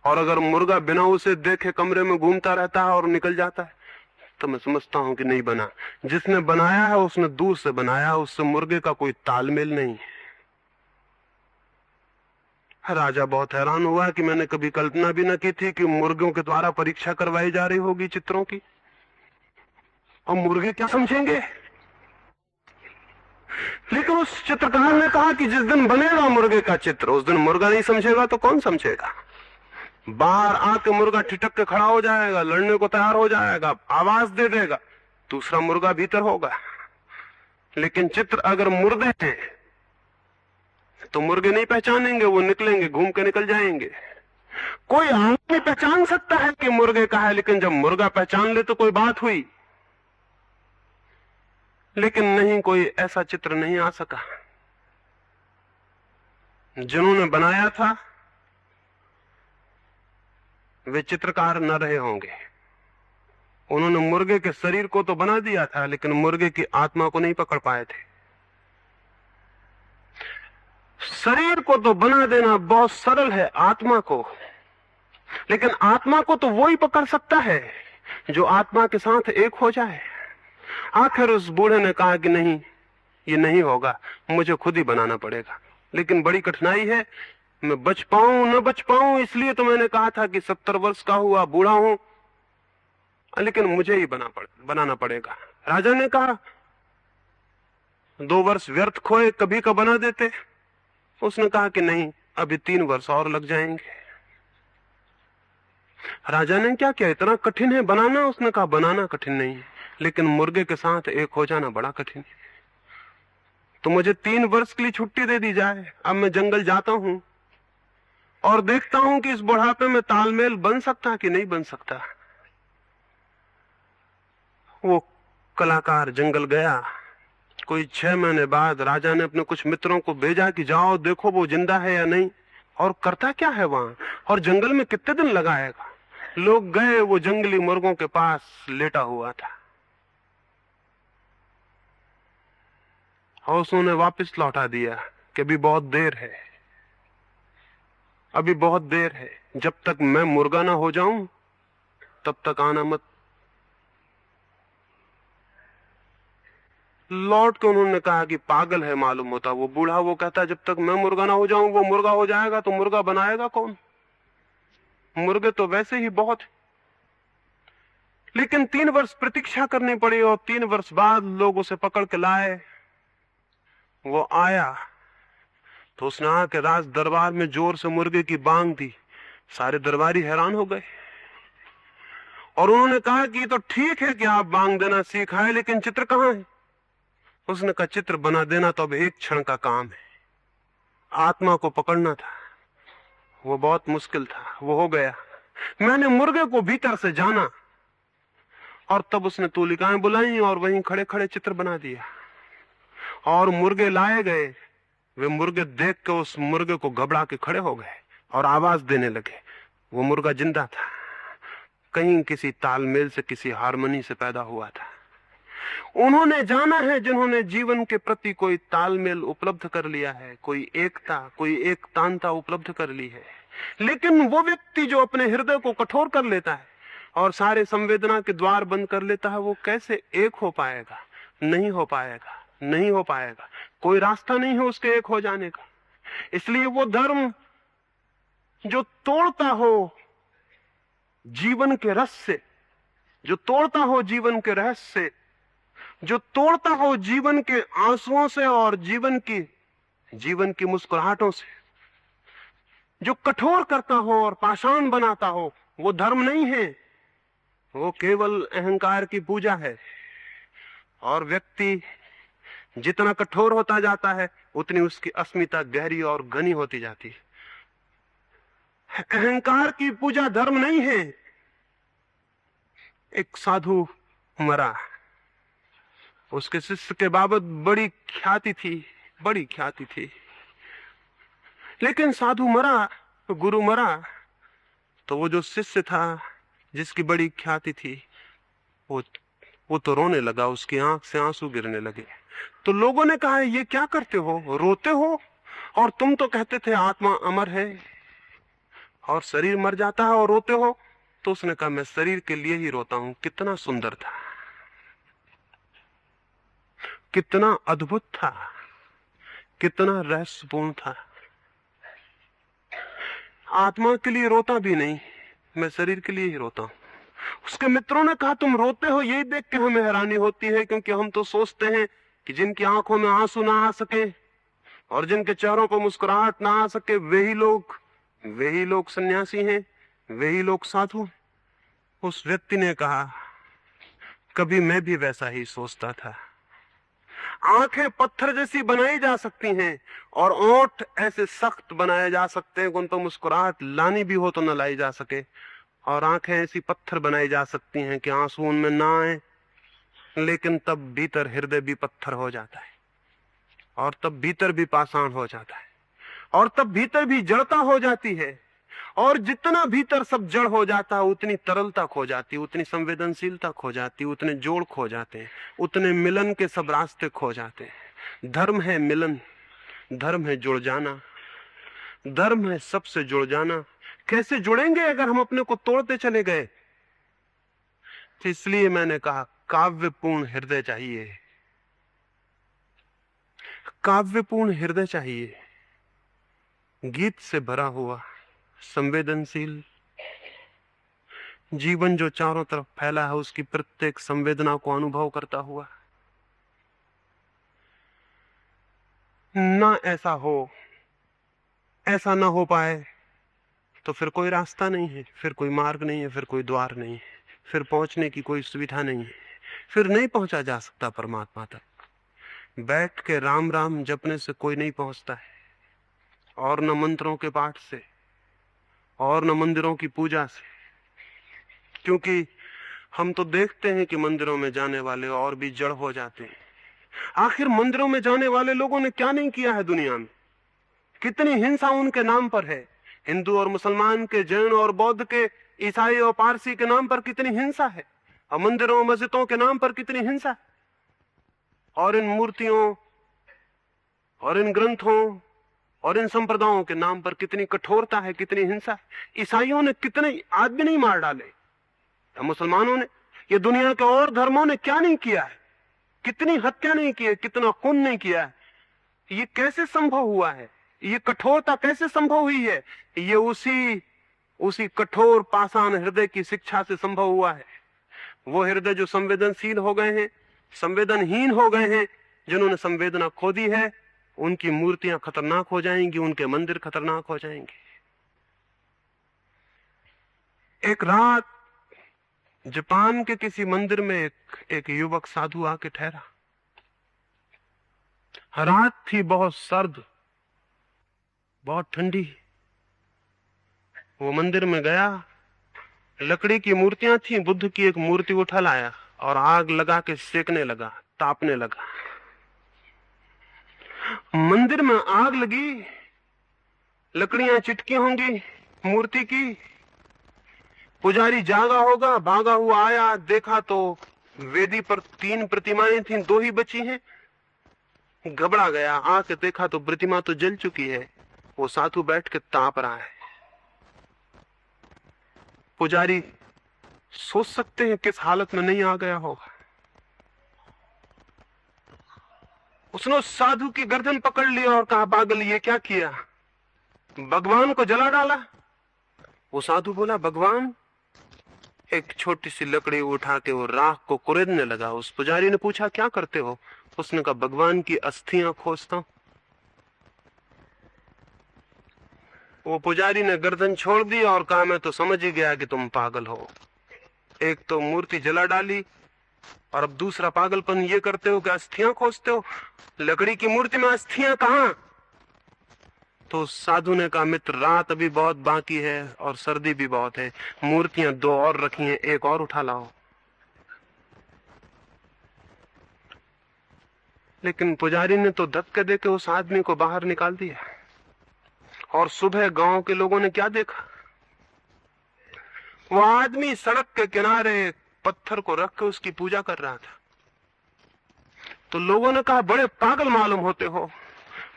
और अगर मुर्गा बिना उसे देखे कमरे में घूमता रहता है और निकल जाता है, तो मैं समझता हूं कि नहीं बना। जिसने बनाया है उसने दूर से बनाया, उससे मुर्गे का कोई तालमेल नहीं। राजा बहुत हैरान हुआ कि मैंने कभी कल्पना भी न की थी कि मुर्गों के द्वारा परीक्षा करवाई जा रही होगी चित्रों की, और मुर्गे क्या समझेंगे। लेकिन उस चित्रकार ने कहा कि जिस दिन बनेगा मुर्गे का चित्र, उस दिन मुर्गा नहीं समझेगा तो कौन समझेगा? बाहर आके मुर्गा ठिठक के खड़ा हो जाएगा, लड़ने को तैयार हो जाएगा, आवाज दे देगा, दूसरा मुर्गा भीतर होगा। लेकिन चित्र अगर मुर्दे हैं तो मुर्गे नहीं पहचानेंगे, वो निकलेंगे, घूम के निकल जाएंगे। कोई आदमी पहचान सकता है कि मुर्गे का है, लेकिन जब मुर्गा पहचान ले तो कोई बात हुई। लेकिन नहीं, कोई ऐसा चित्र नहीं आ सका। जिन्होंने बनाया था वे चित्रकार न रहे होंगे, उन्होंने मुर्गे के शरीर को तो बना दिया था, लेकिन मुर्गे की आत्मा को नहीं पकड़ पाए थे। शरीर को तो बना देना बहुत सरल है, आत्मा को, लेकिन आत्मा को तो वो ही पकड़ सकता है जो आत्मा के साथ एक हो जाए। आखिर उस बूढ़े ने कहा कि नहीं, ये नहीं होगा, मुझे खुद ही बनाना पड़ेगा। लेकिन बड़ी कठिनाई है, मैं बच पाऊं न बच पाऊं, इसलिए तो मैंने कहा था कि 70 वर्ष का हुआ बूढ़ा हूं, लेकिन मुझे ही बनाना पड़ेगा। राजा ने कहा 2 वर्ष व्यर्थ खोए, कभी का बना देते। उसने कहा कि नहीं, अभी 3 वर्ष और लग जाएंगे। राजा ने क्या किया, इतना कठिन है बनाना? उसने कहा बनाना कठिन नहीं है, लेकिन मुर्गे के साथ एक हो जाना बड़ा कठिन है। तो मुझे 3 वर्ष के लिए छुट्टी दे दी जाए। अब मैं जंगल जाता हूं और देखता हूं कि इस बुढ़ापे में तालमेल बन सकता कि नहीं बन सकता। वो कलाकार जंगल गया। कोई 6 महीने बाद राजा ने अपने कुछ मित्रों को भेजा कि जाओ देखो वो जिंदा है या नहीं, और करता क्या है वहां, और जंगल में कितने दिन लगाएगा। लोग गए, वो जंगली मुर्गों के पास लेटा हुआ था और उसने वापस लौटा दिया कि अभी बहुत देर है, अभी बहुत देर है, जब तक मैं मुर्गा ना हो जाऊं तब तक आना मत। लौट के उन्होंने कहा कि पागल है मालूम होता वो बूढ़ा, वो कहता जब तक मैं मुर्गा ना हो जाऊं वो मुर्गा हो जाएगा, तो मुर्गा बनाएगा कौन? मुर्गे तो वैसे ही बहुत। लेकिन 3 वर्ष प्रतीक्षा करनी पड़ी और 3 वर्ष बाद लोग उसे पकड़ के लाए। वो आया तो उसने आके राज दरबार में जोर से मुर्गे की बांग दी। सारे दरबारी हैरान हो गए और उन्होंने कहा कि ये तो ठीक है कि आप बांग देना सीखा है, लेकिन चित्र कहां है? उसने कहा चित्र बना देना तो अब एक क्षण का काम है, आत्मा को पकड़ना था, वो बहुत मुश्किल था, वो हो गया। मैंने मुर्गे को भीतर से जाना और तब उसने तूलिकाएं बुलाई और वहीं खड़े खड़े चित्र बना दिया। और मुर्गे लाए गए, वे मुर्गे देख के उस मुर्गे को घबरा के खड़े हो गए और आवाज देने लगे। वो मुर्गा जिंदा था, कहीं किसी तालमेल से, किसी हारमोनी से पैदा हुआ था। उन्होंने जाना है जिन्होंने जीवन के प्रति कोई तालमेल उपलब्ध कर लिया है, कोई एकता, कोई एकतांता उपलब्ध कर ली है। लेकिन वो व्यक्ति जो अपने हृदय को कठोर कर लेता है और सारे संवेदना के द्वार बंद कर लेता है, वो कैसे एक हो पाएगा? नहीं हो पाएगा, नहीं हो पाएगा। कोई रास्ता नहीं है उसके एक हो जाने का। इसलिए वो धर्म जो तोड़ता हो जीवन के रस से, जो तोड़ता हो जीवन के रहस्य से, जो तोड़ता हो जीवन के आंसुओं से और जीवन की मुस्कुराहटों से, जो कठोर करता हो और पाषाण बनाता हो, वो धर्म नहीं है, वो केवल अहंकार की पूजा है। और व्यक्ति जितना कठोर होता जाता है उतनी उसकी अस्मिता गहरी और घनी होती जाती है। अहंकार की पूजा धर्म नहीं है। एक साधु मरा, उसके शिष्य के बाबत बड़ी ख्याति थी, बड़ी ख्याति थी। लेकिन साधु मरा, गुरु मरा, तो वो जो शिष्य था जिसकी बड़ी ख्याति थी, वो तो रोने लगा, उसकी आंख से आंसू गिरने लगे। तो लोगों ने कहा ये क्या करते हो, रोते हो? और तुम तो कहते थे आत्मा अमर है और शरीर मर जाता है और रोते हो। तो उसने कहा मैं शरीर के लिए ही रोता हूं। कितना सुंदर था, कितना अद्भुत था, कितना रहस्यपूर्ण था। आत्मा के लिए रोता भी नहीं, मैं शरीर के लिए ही रोता हूं। उसके मित्रों ने कहा तुम रोते हो, यही देख के हमें हैरानी होती है, क्योंकि हम तो सोचते हैं कि जिनकी आंखों में आंसू ना आ सके और जिनके चेहरों पर मुस्कुराहट ना आ सके, वही लोग सन्यासी हैं, वही लोग साधु। उस व्यक्ति ने कहा कभी मैं भी वैसा ही सोचता था। आंखें पत्थर जैसी बनाई जा सकती हैं और ओंठ ऐसे सख्त बनाए जा सकते हैं कि उन पर मुस्कुराहट लानी भी हो तो न लाई जा सके, और आंखें ऐसी पत्थर बनाई जा सकती हैं कि आंसू उनमें ना आए, लेकिन तब भीतर हृदय भी पत्थर हो जाता है और तब भीतर भी पाषाण हो जाता है और तब भीतर भी जड़ता हो जाती है। और जितना भीतर सब जड़ हो जाता है, उतनी तरलता खो जाती, उतनी संवेदनशीलता खो जाती, उतने जोड़ खो जाते हैं, उतने मिलन के सब रास्ते खो जाते हैं। धर्म है मिलन, धर्म है जुड़ जाना, धर्म है सबसे जुड़ जाना। कैसे जुड़ेंगे अगर हम अपने को तोड़ते चले गए? तो इसलिए मैंने कहा काव्यपूर्ण हृदय चाहिए, काव्यपूर्ण हृदय चाहिए, गीत से भरा हुआ, संवेदनशील जीवन जो चारों तरफ फैला है, उसकी प्रत्येक संवेदना को अनुभव करता हुआ। ना ऐसा हो, ऐसा ना हो पाए तो फिर कोई रास्ता नहीं है, फिर कोई मार्ग नहीं है, फिर कोई द्वार नहीं है, फिर पहुंचने की कोई सुविधा नहीं है, फिर नहीं पहुंचा जा सकता परमात्मा तक। बैठ के राम राम जपने से कोई नहीं पहुंचता है, और न मंत्रों के पाठ से, और न मंदिरों की पूजा से। क्योंकि हम तो देखते हैं कि मंदिरों में जाने वाले और भी जड़ हो जाते हैं। आखिर मंदिरों में जाने वाले लोगों ने क्या नहीं किया है दुनिया में? कितनी हिंसा उनके नाम पर है। हिंदू और मुसलमान के, जैन और बौद्ध के, ईसाई और पारसी के नाम पर कितनी हिंसा है, और मंदिरों और मस्जिदों के नाम पर कितनी हिंसा है, और इन मूर्तियों और इन ग्रंथों और इन संप्रदायों के नाम पर कितनी कठोरता है, कितनी हिंसा है। ईसाइयों ने कितने आदमी नहीं मार डाले, मुसलमानों ने, ये दुनिया के और धर्मों ने क्या नहीं किया है, कितनी हत्या नहीं की है, कितना खून नहीं किया है। ये कैसे संभव हुआ है? ये कठोरता कैसे संभव हुई है? ये उसी कठोर पाषाण हृदय की शिक्षा से संभव हुआ है। वो हृदय जो संवेदनशील हो गए हैं, संवेदनहीन हो गए हैं, जिन्होंने संवेदना खो दी है, उनकी मूर्तियां खतरनाक हो जाएंगी, उनके मंदिर खतरनाक हो जाएंगे। एक रात जापान के किसी मंदिर में एक युवक साधु आके ठहरा। रात थी बहुत सर्द, बहुत ठंडी। वो मंदिर में गया, लकड़ी की मूर्तियां थी, बुद्ध की एक मूर्ति उठा लाया और आग लगा के सेकने लगा, तापने लगा। मंदिर में आग लगी, लकड़ियां चिटकी होंगी मूर्ति की। पुजारी जागा होगा, भागा हुआ आया, देखा तो वेदी पर 3 प्रतिमाएं थीं, 2 ही बची हैं। घबरा गया, आके देखा तो प्रतिमा तो जल चुकी है। वो साधु बैठ के ताप रहा है। पुजारी सोच सकते हैं किस हालत में नहीं आ गया होगा। उसने उस साधु की गर्दन पकड़ लिया और कहा, पागल ये क्या किया, भगवान को जला डाला? वो साधु बोला, भगवान? एक छोटी सी लकड़ी उठा के वो राख को कुरेदने लगा। उस पुजारी ने पूछा, क्या करते हो? उसने कहा, भगवान की अस्थियां खोजता हूं। वो पुजारी ने गर्दन छोड़ दी और कहा, मैं तो समझ ही गया कि तुम पागल हो। एक तो मूर्ति जला डाली, और अब दूसरा पागलपन ये करते हो कि अस्थियां खोजते हो। लकड़ी की मूर्ति में अस्थियां कहां? तो साधु ने कहा, मित्र, रात अभी बहुत बाकी है और सर्दी भी बहुत है, मूर्तियां 2 और रखी हैं, एक और उठा लाओ। लेकिन पुजारी ने तो धक्के देके उस आदमी को बाहर निकाल दिया। और सुबह गांव के लोगों ने क्या देखा? वो आदमी सड़क के किनारे पत्थर को रख के उसकी पूजा कर रहा था। तो लोगों ने कहा, बड़े पागल मालूम होते हो,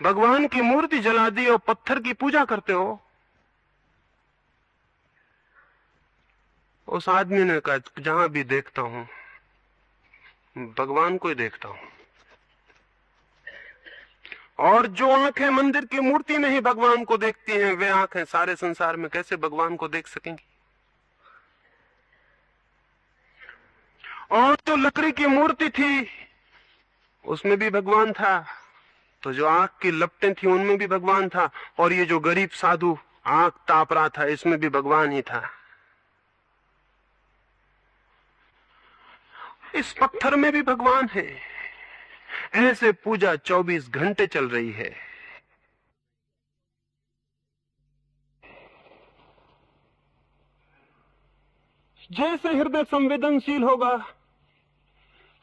भगवान की मूर्ति जला दी और पत्थर की पूजा करते हो। उस आदमी ने कहा, जहां भी देखता हूं भगवान को ही देखता हूं, और जो आंखें मंदिर की मूर्ति में ही भगवान को देखती हैं, वे आंखें सारे संसार में कैसे भगवान को देख सकेंगी? और जो लकड़ी की मूर्ति थी उसमें भी भगवान था, तो जो आंख की लपटें थी उनमें भी भगवान था, और ये जो गरीब साधु आंख ताप रहा था, इसमें भी भगवान ही था। इस पत्थर में भी भगवान है। ऐसे पूजा 24 घंटे चल रही है। जैसे हृदय संवेदनशील होगा,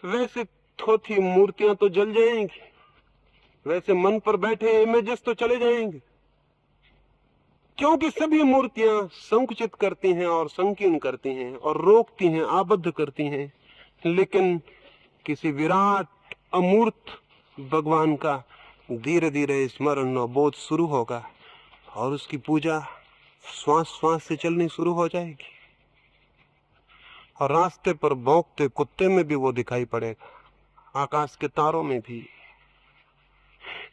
वैसे थोथी मूर्तियां तो जल जाएंगी, वैसे मन पर बैठे इमेजेस तो चले जाएंगे। क्योंकि सभी मूर्तियां संकुचित करती हैं और संकीर्ण करती हैं और रोकती हैं, आबद्ध करती हैं, लेकिन किसी विराट अमूर्त भगवान का धीरे धीरे स्मरण और बोध शुरू होगा और उसकी पूजा श्वास श्वास से चलनी शुरू हो जाएगी और रास्ते पर भौंकते कुत्ते में भी वो दिखाई पड़ेगा, आकाश के तारों में भी।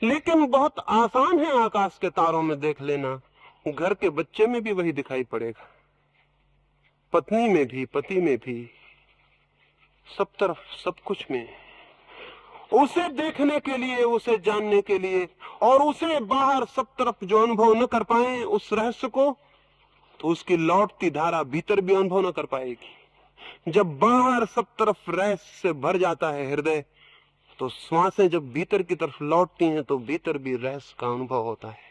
लेकिन बहुत आसान है आकाश के तारों में देख लेना, घर के बच्चे में भी वही दिखाई पड़ेगा, पत्नी में भी, पति में भी, सब तरफ, सब कुछ में। उसे देखने के लिए, उसे जानने के लिए और उसे बाहर सब तरफ जो अनुभव न कर पाए उस रहस्य को, तो उसकी लौटती धारा भीतर भी अनुभव न कर पाएगी। जब बाहर सब तरफ रहस्य से भर जाता है हृदय, तो श्वासें जब भीतर की तरफ लौटती हैं तो भीतर भी रहस्य का अनुभव होता है।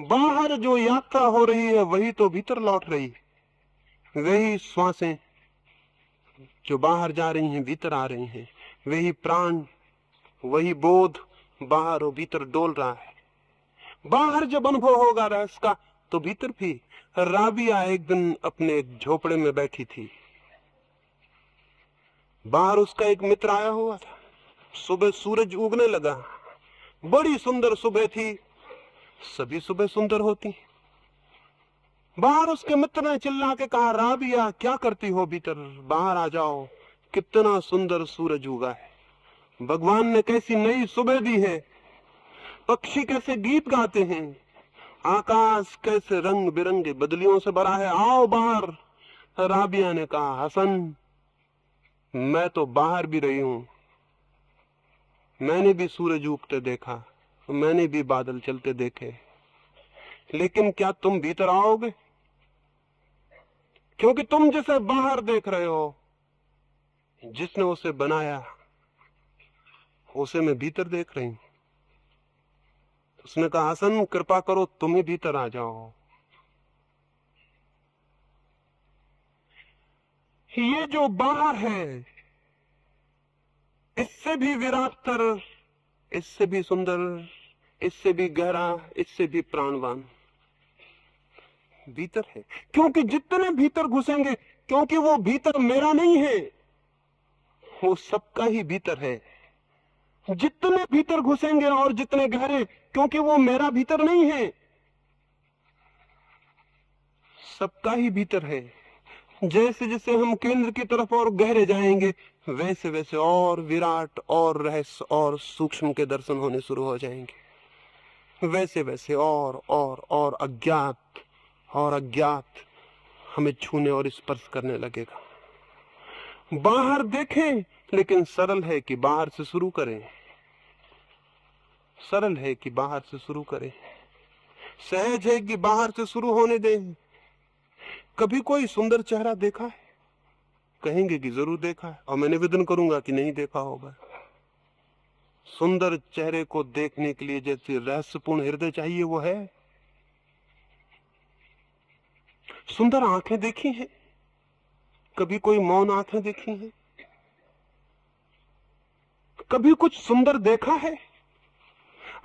बाहर जो यात्रा हो रही है वही तो भीतर लौट रही है। वही श्वासें जो बाहर जा रही हैं भीतर आ रही हैं, वही प्राण, वही बोध बाहर और भीतर डोल रहा है। बाहर जब अनुभव होगा रहस्य का तो भीतर भी। राबिया एक दिन अपने झोपड़े में बैठी थी, बाहर उसका एक मित्र आया हुआ था। सुबह सूरज उगने लगा, बड़ी सुंदर सुबह थी, सभी सुबह सुंदर होती। बाहर उसके मित्र ने चिल्ला के कहा, राबिया क्या करती हो भीतर, बाहर आ जाओ, कितना सुंदर सूरज उगा है, भगवान ने कैसी नई सुबह दी है, पक्षी कैसे गीत गाते हैं, आकाश कैसे रंग बिरंगे बदलियों से भरा है, आओ बाहर। राबिया ने कहा, हसन मैं तो बाहर भी रही हूं, मैंने भी सूरज उगते देखा, मैंने भी बादल चलते देखे, लेकिन क्या तुम भीतर आओगे? क्योंकि तुम जिसे बाहर देख रहे हो, जिसने उसे बनाया उसे मैं भीतर देख रही हूं। उसने कहा, हसन कृपा करो तुम ही भीतर आ जाओ। ये जो बाहर है इससे भी विराटतर, इससे भी सुंदर, इससे भी गहरा, इससे भी प्राणवान भीतर है। क्योंकि जितने भीतर घुसेंगे, क्योंकि वो भीतर मेरा नहीं है, वो सबका ही भीतर है। जितने भीतर घुसेंगे और जितने गहरे, क्योंकि वो मेरा भीतर नहीं है, सबका ही भीतर है। जैसे जैसे हम केंद्र की तरफ और गहरे जाएंगे, वैसे वैसे और विराट और रहस्य और सूक्ष्म के दर्शन होने शुरू हो जाएंगे। वैसे वैसे और अज्ञात और अज्ञात हमें छूने और स्पर्श करने लगेगा। बाहर देखें, लेकिन सरल है कि बाहर से शुरू करें, सरल है कि बाहर से शुरू करें, सहज है कि बाहर से शुरू होने दें। कभी कोई सुंदर चेहरा देखा है? कहेंगे कि जरूर देखा है, और मैं निवेदन करूंगा कि नहीं देखा होगा। सुंदर चेहरे को देखने के लिए जैसे रहस्यपूर्ण हृदय चाहिए वो है। सुंदर आंखें देखी हैं? कभी कोई मौन आंखें देखी हैं? कभी कुछ सुंदर देखा है?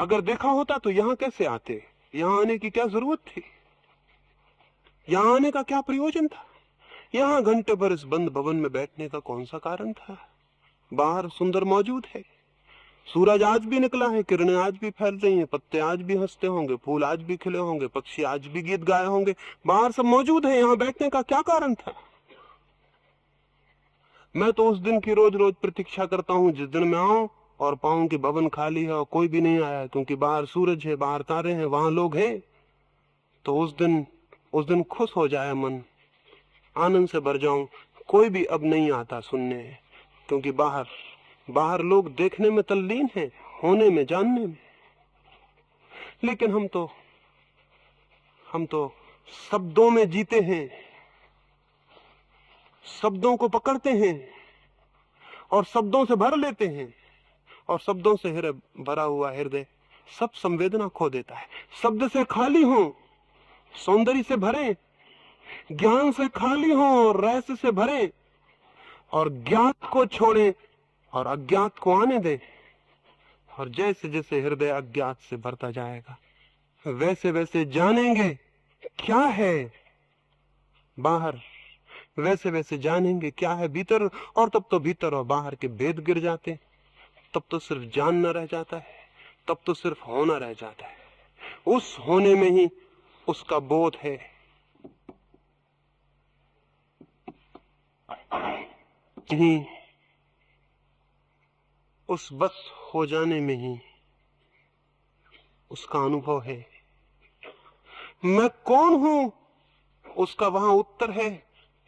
अगर देखा होता तो यहां कैसे आते? यहां आने की क्या जरूरत थी? यहां आने का क्या प्रयोजन था? यहां घंटे भर इस बंद भवन में बैठने का कौन सा कारण था? बाहर सुंदर मौजूद है, सूरज आज भी निकला है, किरणें आज भी फैल रही हैं, पत्ते आज भी हंसते होंगे, फूल आज भी खिले होंगे, पक्षी आज भी गीत गाए होंगे, बाहर सब मौजूद है, यहाँ बैठने का क्या कारण था? मैं तो उस दिन की रोज रोज प्रतीक्षा करता हूँ जिस दिन मैं आऊं और पाऊं कि भवन खाली है और कोई भी नहीं आया, क्योंकि बाहर सूरज है, बाहर तारे हैं, वहां लोग हैं। तो उस दिन खुश हो जाए मन, आनंद से भर जाऊं। कोई भी अब नहीं आता सुनने, क्योंकि बाहर लोग देखने में तल्लीन हैं, होने में, जानने में। लेकिन हम तो शब्दों में जीते हैं, शब्दों को पकड़ते हैं और शब्दों से भर लेते हैं, और शब्दों से भरा हुआ हृदय सब संवेदना खो देता है। शब्द से खाली हो, सौंदर्य से भरे, ज्ञान से खाली हो और रहस्य से भरे, और ज्ञात को छोड़े और अज्ञात को आने दे। और जैसे जैसे हृदय अज्ञात से भरता जाएगा, वैसे वैसे जानेंगे क्या है बाहर, वैसे वैसे जानेंगे क्या है भीतर। और तब तो भीतर और बाहर के भेद गिर जाते, तब तो सिर्फ जानना रह जाता है, तब तो सिर्फ होना रह जाता है। उस होने में ही उसका बोध है। यही उस बस हो जाने में ही उसका अनुभव है। मैं कौन हूं उसका वहां उत्तर है,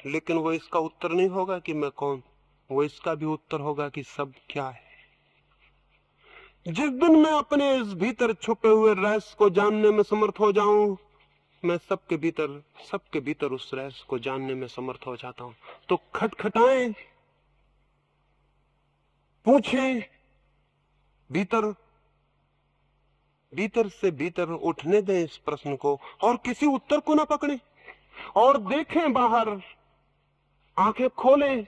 लेकिन वो इसका उत्तर नहीं होगा कि मैं कौन, वो इसका भी उत्तर होगा कि सब क्या है। जिस दिन मैं अपने इस भीतर छुपे हुए रहस्य को जानने में समर्थ हो जाऊं, मैं सबके भीतर उस रहस्य को जानने में समर्थ हो जाता हूं। तो खटखटाएं, पूछें, भीतर भीतर से भीतर उठने दें इस प्रश्न को, और किसी उत्तर को ना पकड़ें, और देखें बाहर, आंखें खोलें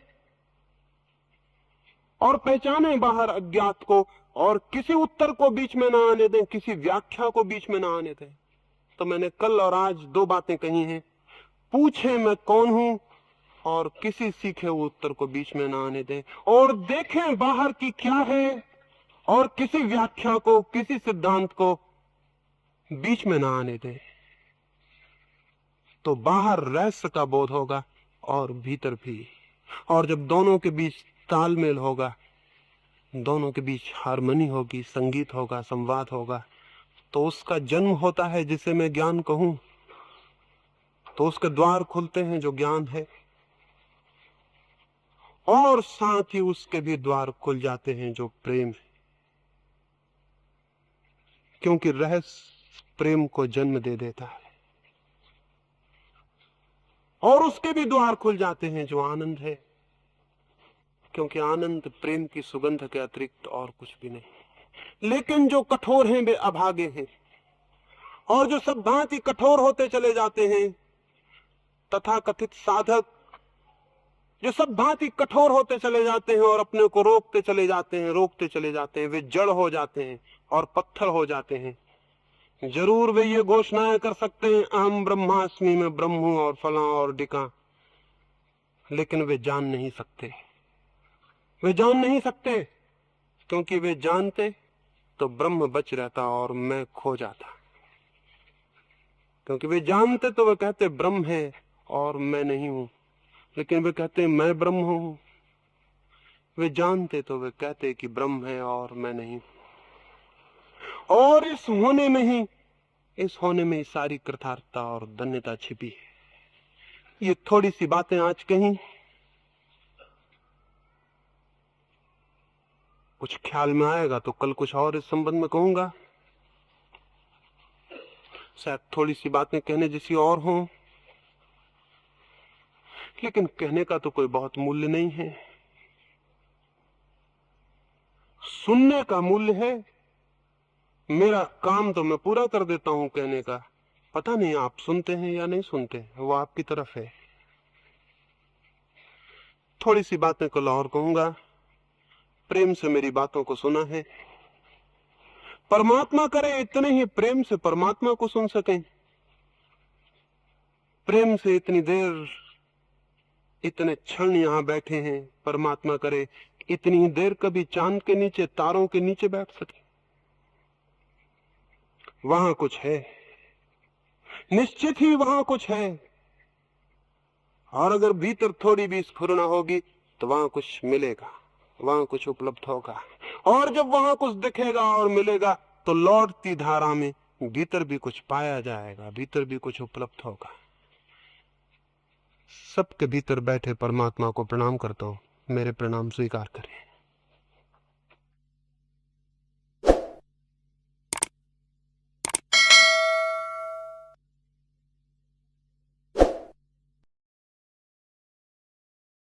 और पहचानें बाहर अज्ञात को, और किसी उत्तर को बीच में ना आने दें, किसी व्याख्या को बीच में ना आने दें। तो मैंने कल और आज दो बातें कही हैं। पूछें मैं कौन हूं, और किसी सीखे हुए उत्तर को बीच में ना आने दें, और देखें बाहर की क्या है, और किसी व्याख्या को, किसी सिद्धांत को बीच में ना आने दें। तो बाहर रहस्य का बोध होगा और भीतर भी। और जब दोनों के बीच तालमेल होगा, दोनों के बीच हारमोनी होगी, संगीत होगा, संवाद होगा, तो उसका जन्म होता है जिसे मैं ज्ञान कहूं। तो उसके द्वार खुलते हैं जो ज्ञान है, और साथ ही उसके भी द्वार खुल जाते हैं जो प्रेम है। क्योंकि रहस्य प्रेम को जन्म दे देता है, और उसके भी द्वार खुल जाते हैं जो आनंद है। क्योंकि आनंद प्रेम की सुगंध के अतिरिक्त और कुछ भी नहीं। लेकिन जो कठोर हैं वे अभागे हैं, और जो सब भांति कठोर होते चले जाते हैं, तथा कथित साधक जो सब भांति कठोर होते चले जाते हैं और अपने को रोकते चले जाते हैं, वे जड़ हो जाते हैं और पत्थर हो जाते हैं। जरूर वे ये घोषणाएं कर सकते हैं, अहम ब्रह्मास्मि, मैं ब्रह्म हूं और फला और डिका, लेकिन वे जान नहीं सकते। क्योंकि वे जानते तो ब्रह्म बच रहता और मैं खो जाता। क्योंकि वे जानते तो वे कहते ब्रह्म है और मैं नहीं हूं, लेकिन वे कहते मैं ब्रह्म हूं। वे जानते तो वे कहते कि ब्रह्म है और मैं नहीं। और इस होने में ही सारी कृतार्थता और धन्यता छिपी है। ये थोड़ी सी बातें आज कहीं, कुछ ख्याल में आएगा तो कल कुछ और इस संबंध में कहूंगा। शायद थोड़ी सी बातें कहने जैसी और हों, लेकिन कहने का तो कोई बहुत मूल्य नहीं है। सुनने का मूल्य है। मेरा काम तो मैं पूरा कर देता हूं कहने का, पता नहीं आप सुनते हैं या नहीं सुनते, वो आपकी तरफ है। थोड़ी सी बातें कल और कहूंगा। प्रेम से मेरी बातों को सुना है। परमात्मा करे इतने ही प्रेम से परमात्मा को सुन सकें। प्रेम से इतनी देर, इतने क्षण यहां बैठे हैं, परमात्मा करे इतनी देर कभी चांद के नीचे, तारों के नीचे बैठ सके। वहां कुछ है, निश्चित ही वहां कुछ है। और अगर भीतर थोड़ी भी स्फुरना होगी तो वहां कुछ मिलेगा, वहां कुछ उपलब्ध होगा। और जब वहां कुछ दिखेगा और मिलेगा तो लौटती धारा में भीतर भी कुछ पाया जाएगा, भीतर भी कुछ उपलब्ध होगा। सबके भीतर बैठे परमात्मा को प्रणाम करता हूं। मेरे प्रणाम स्वीकार करें।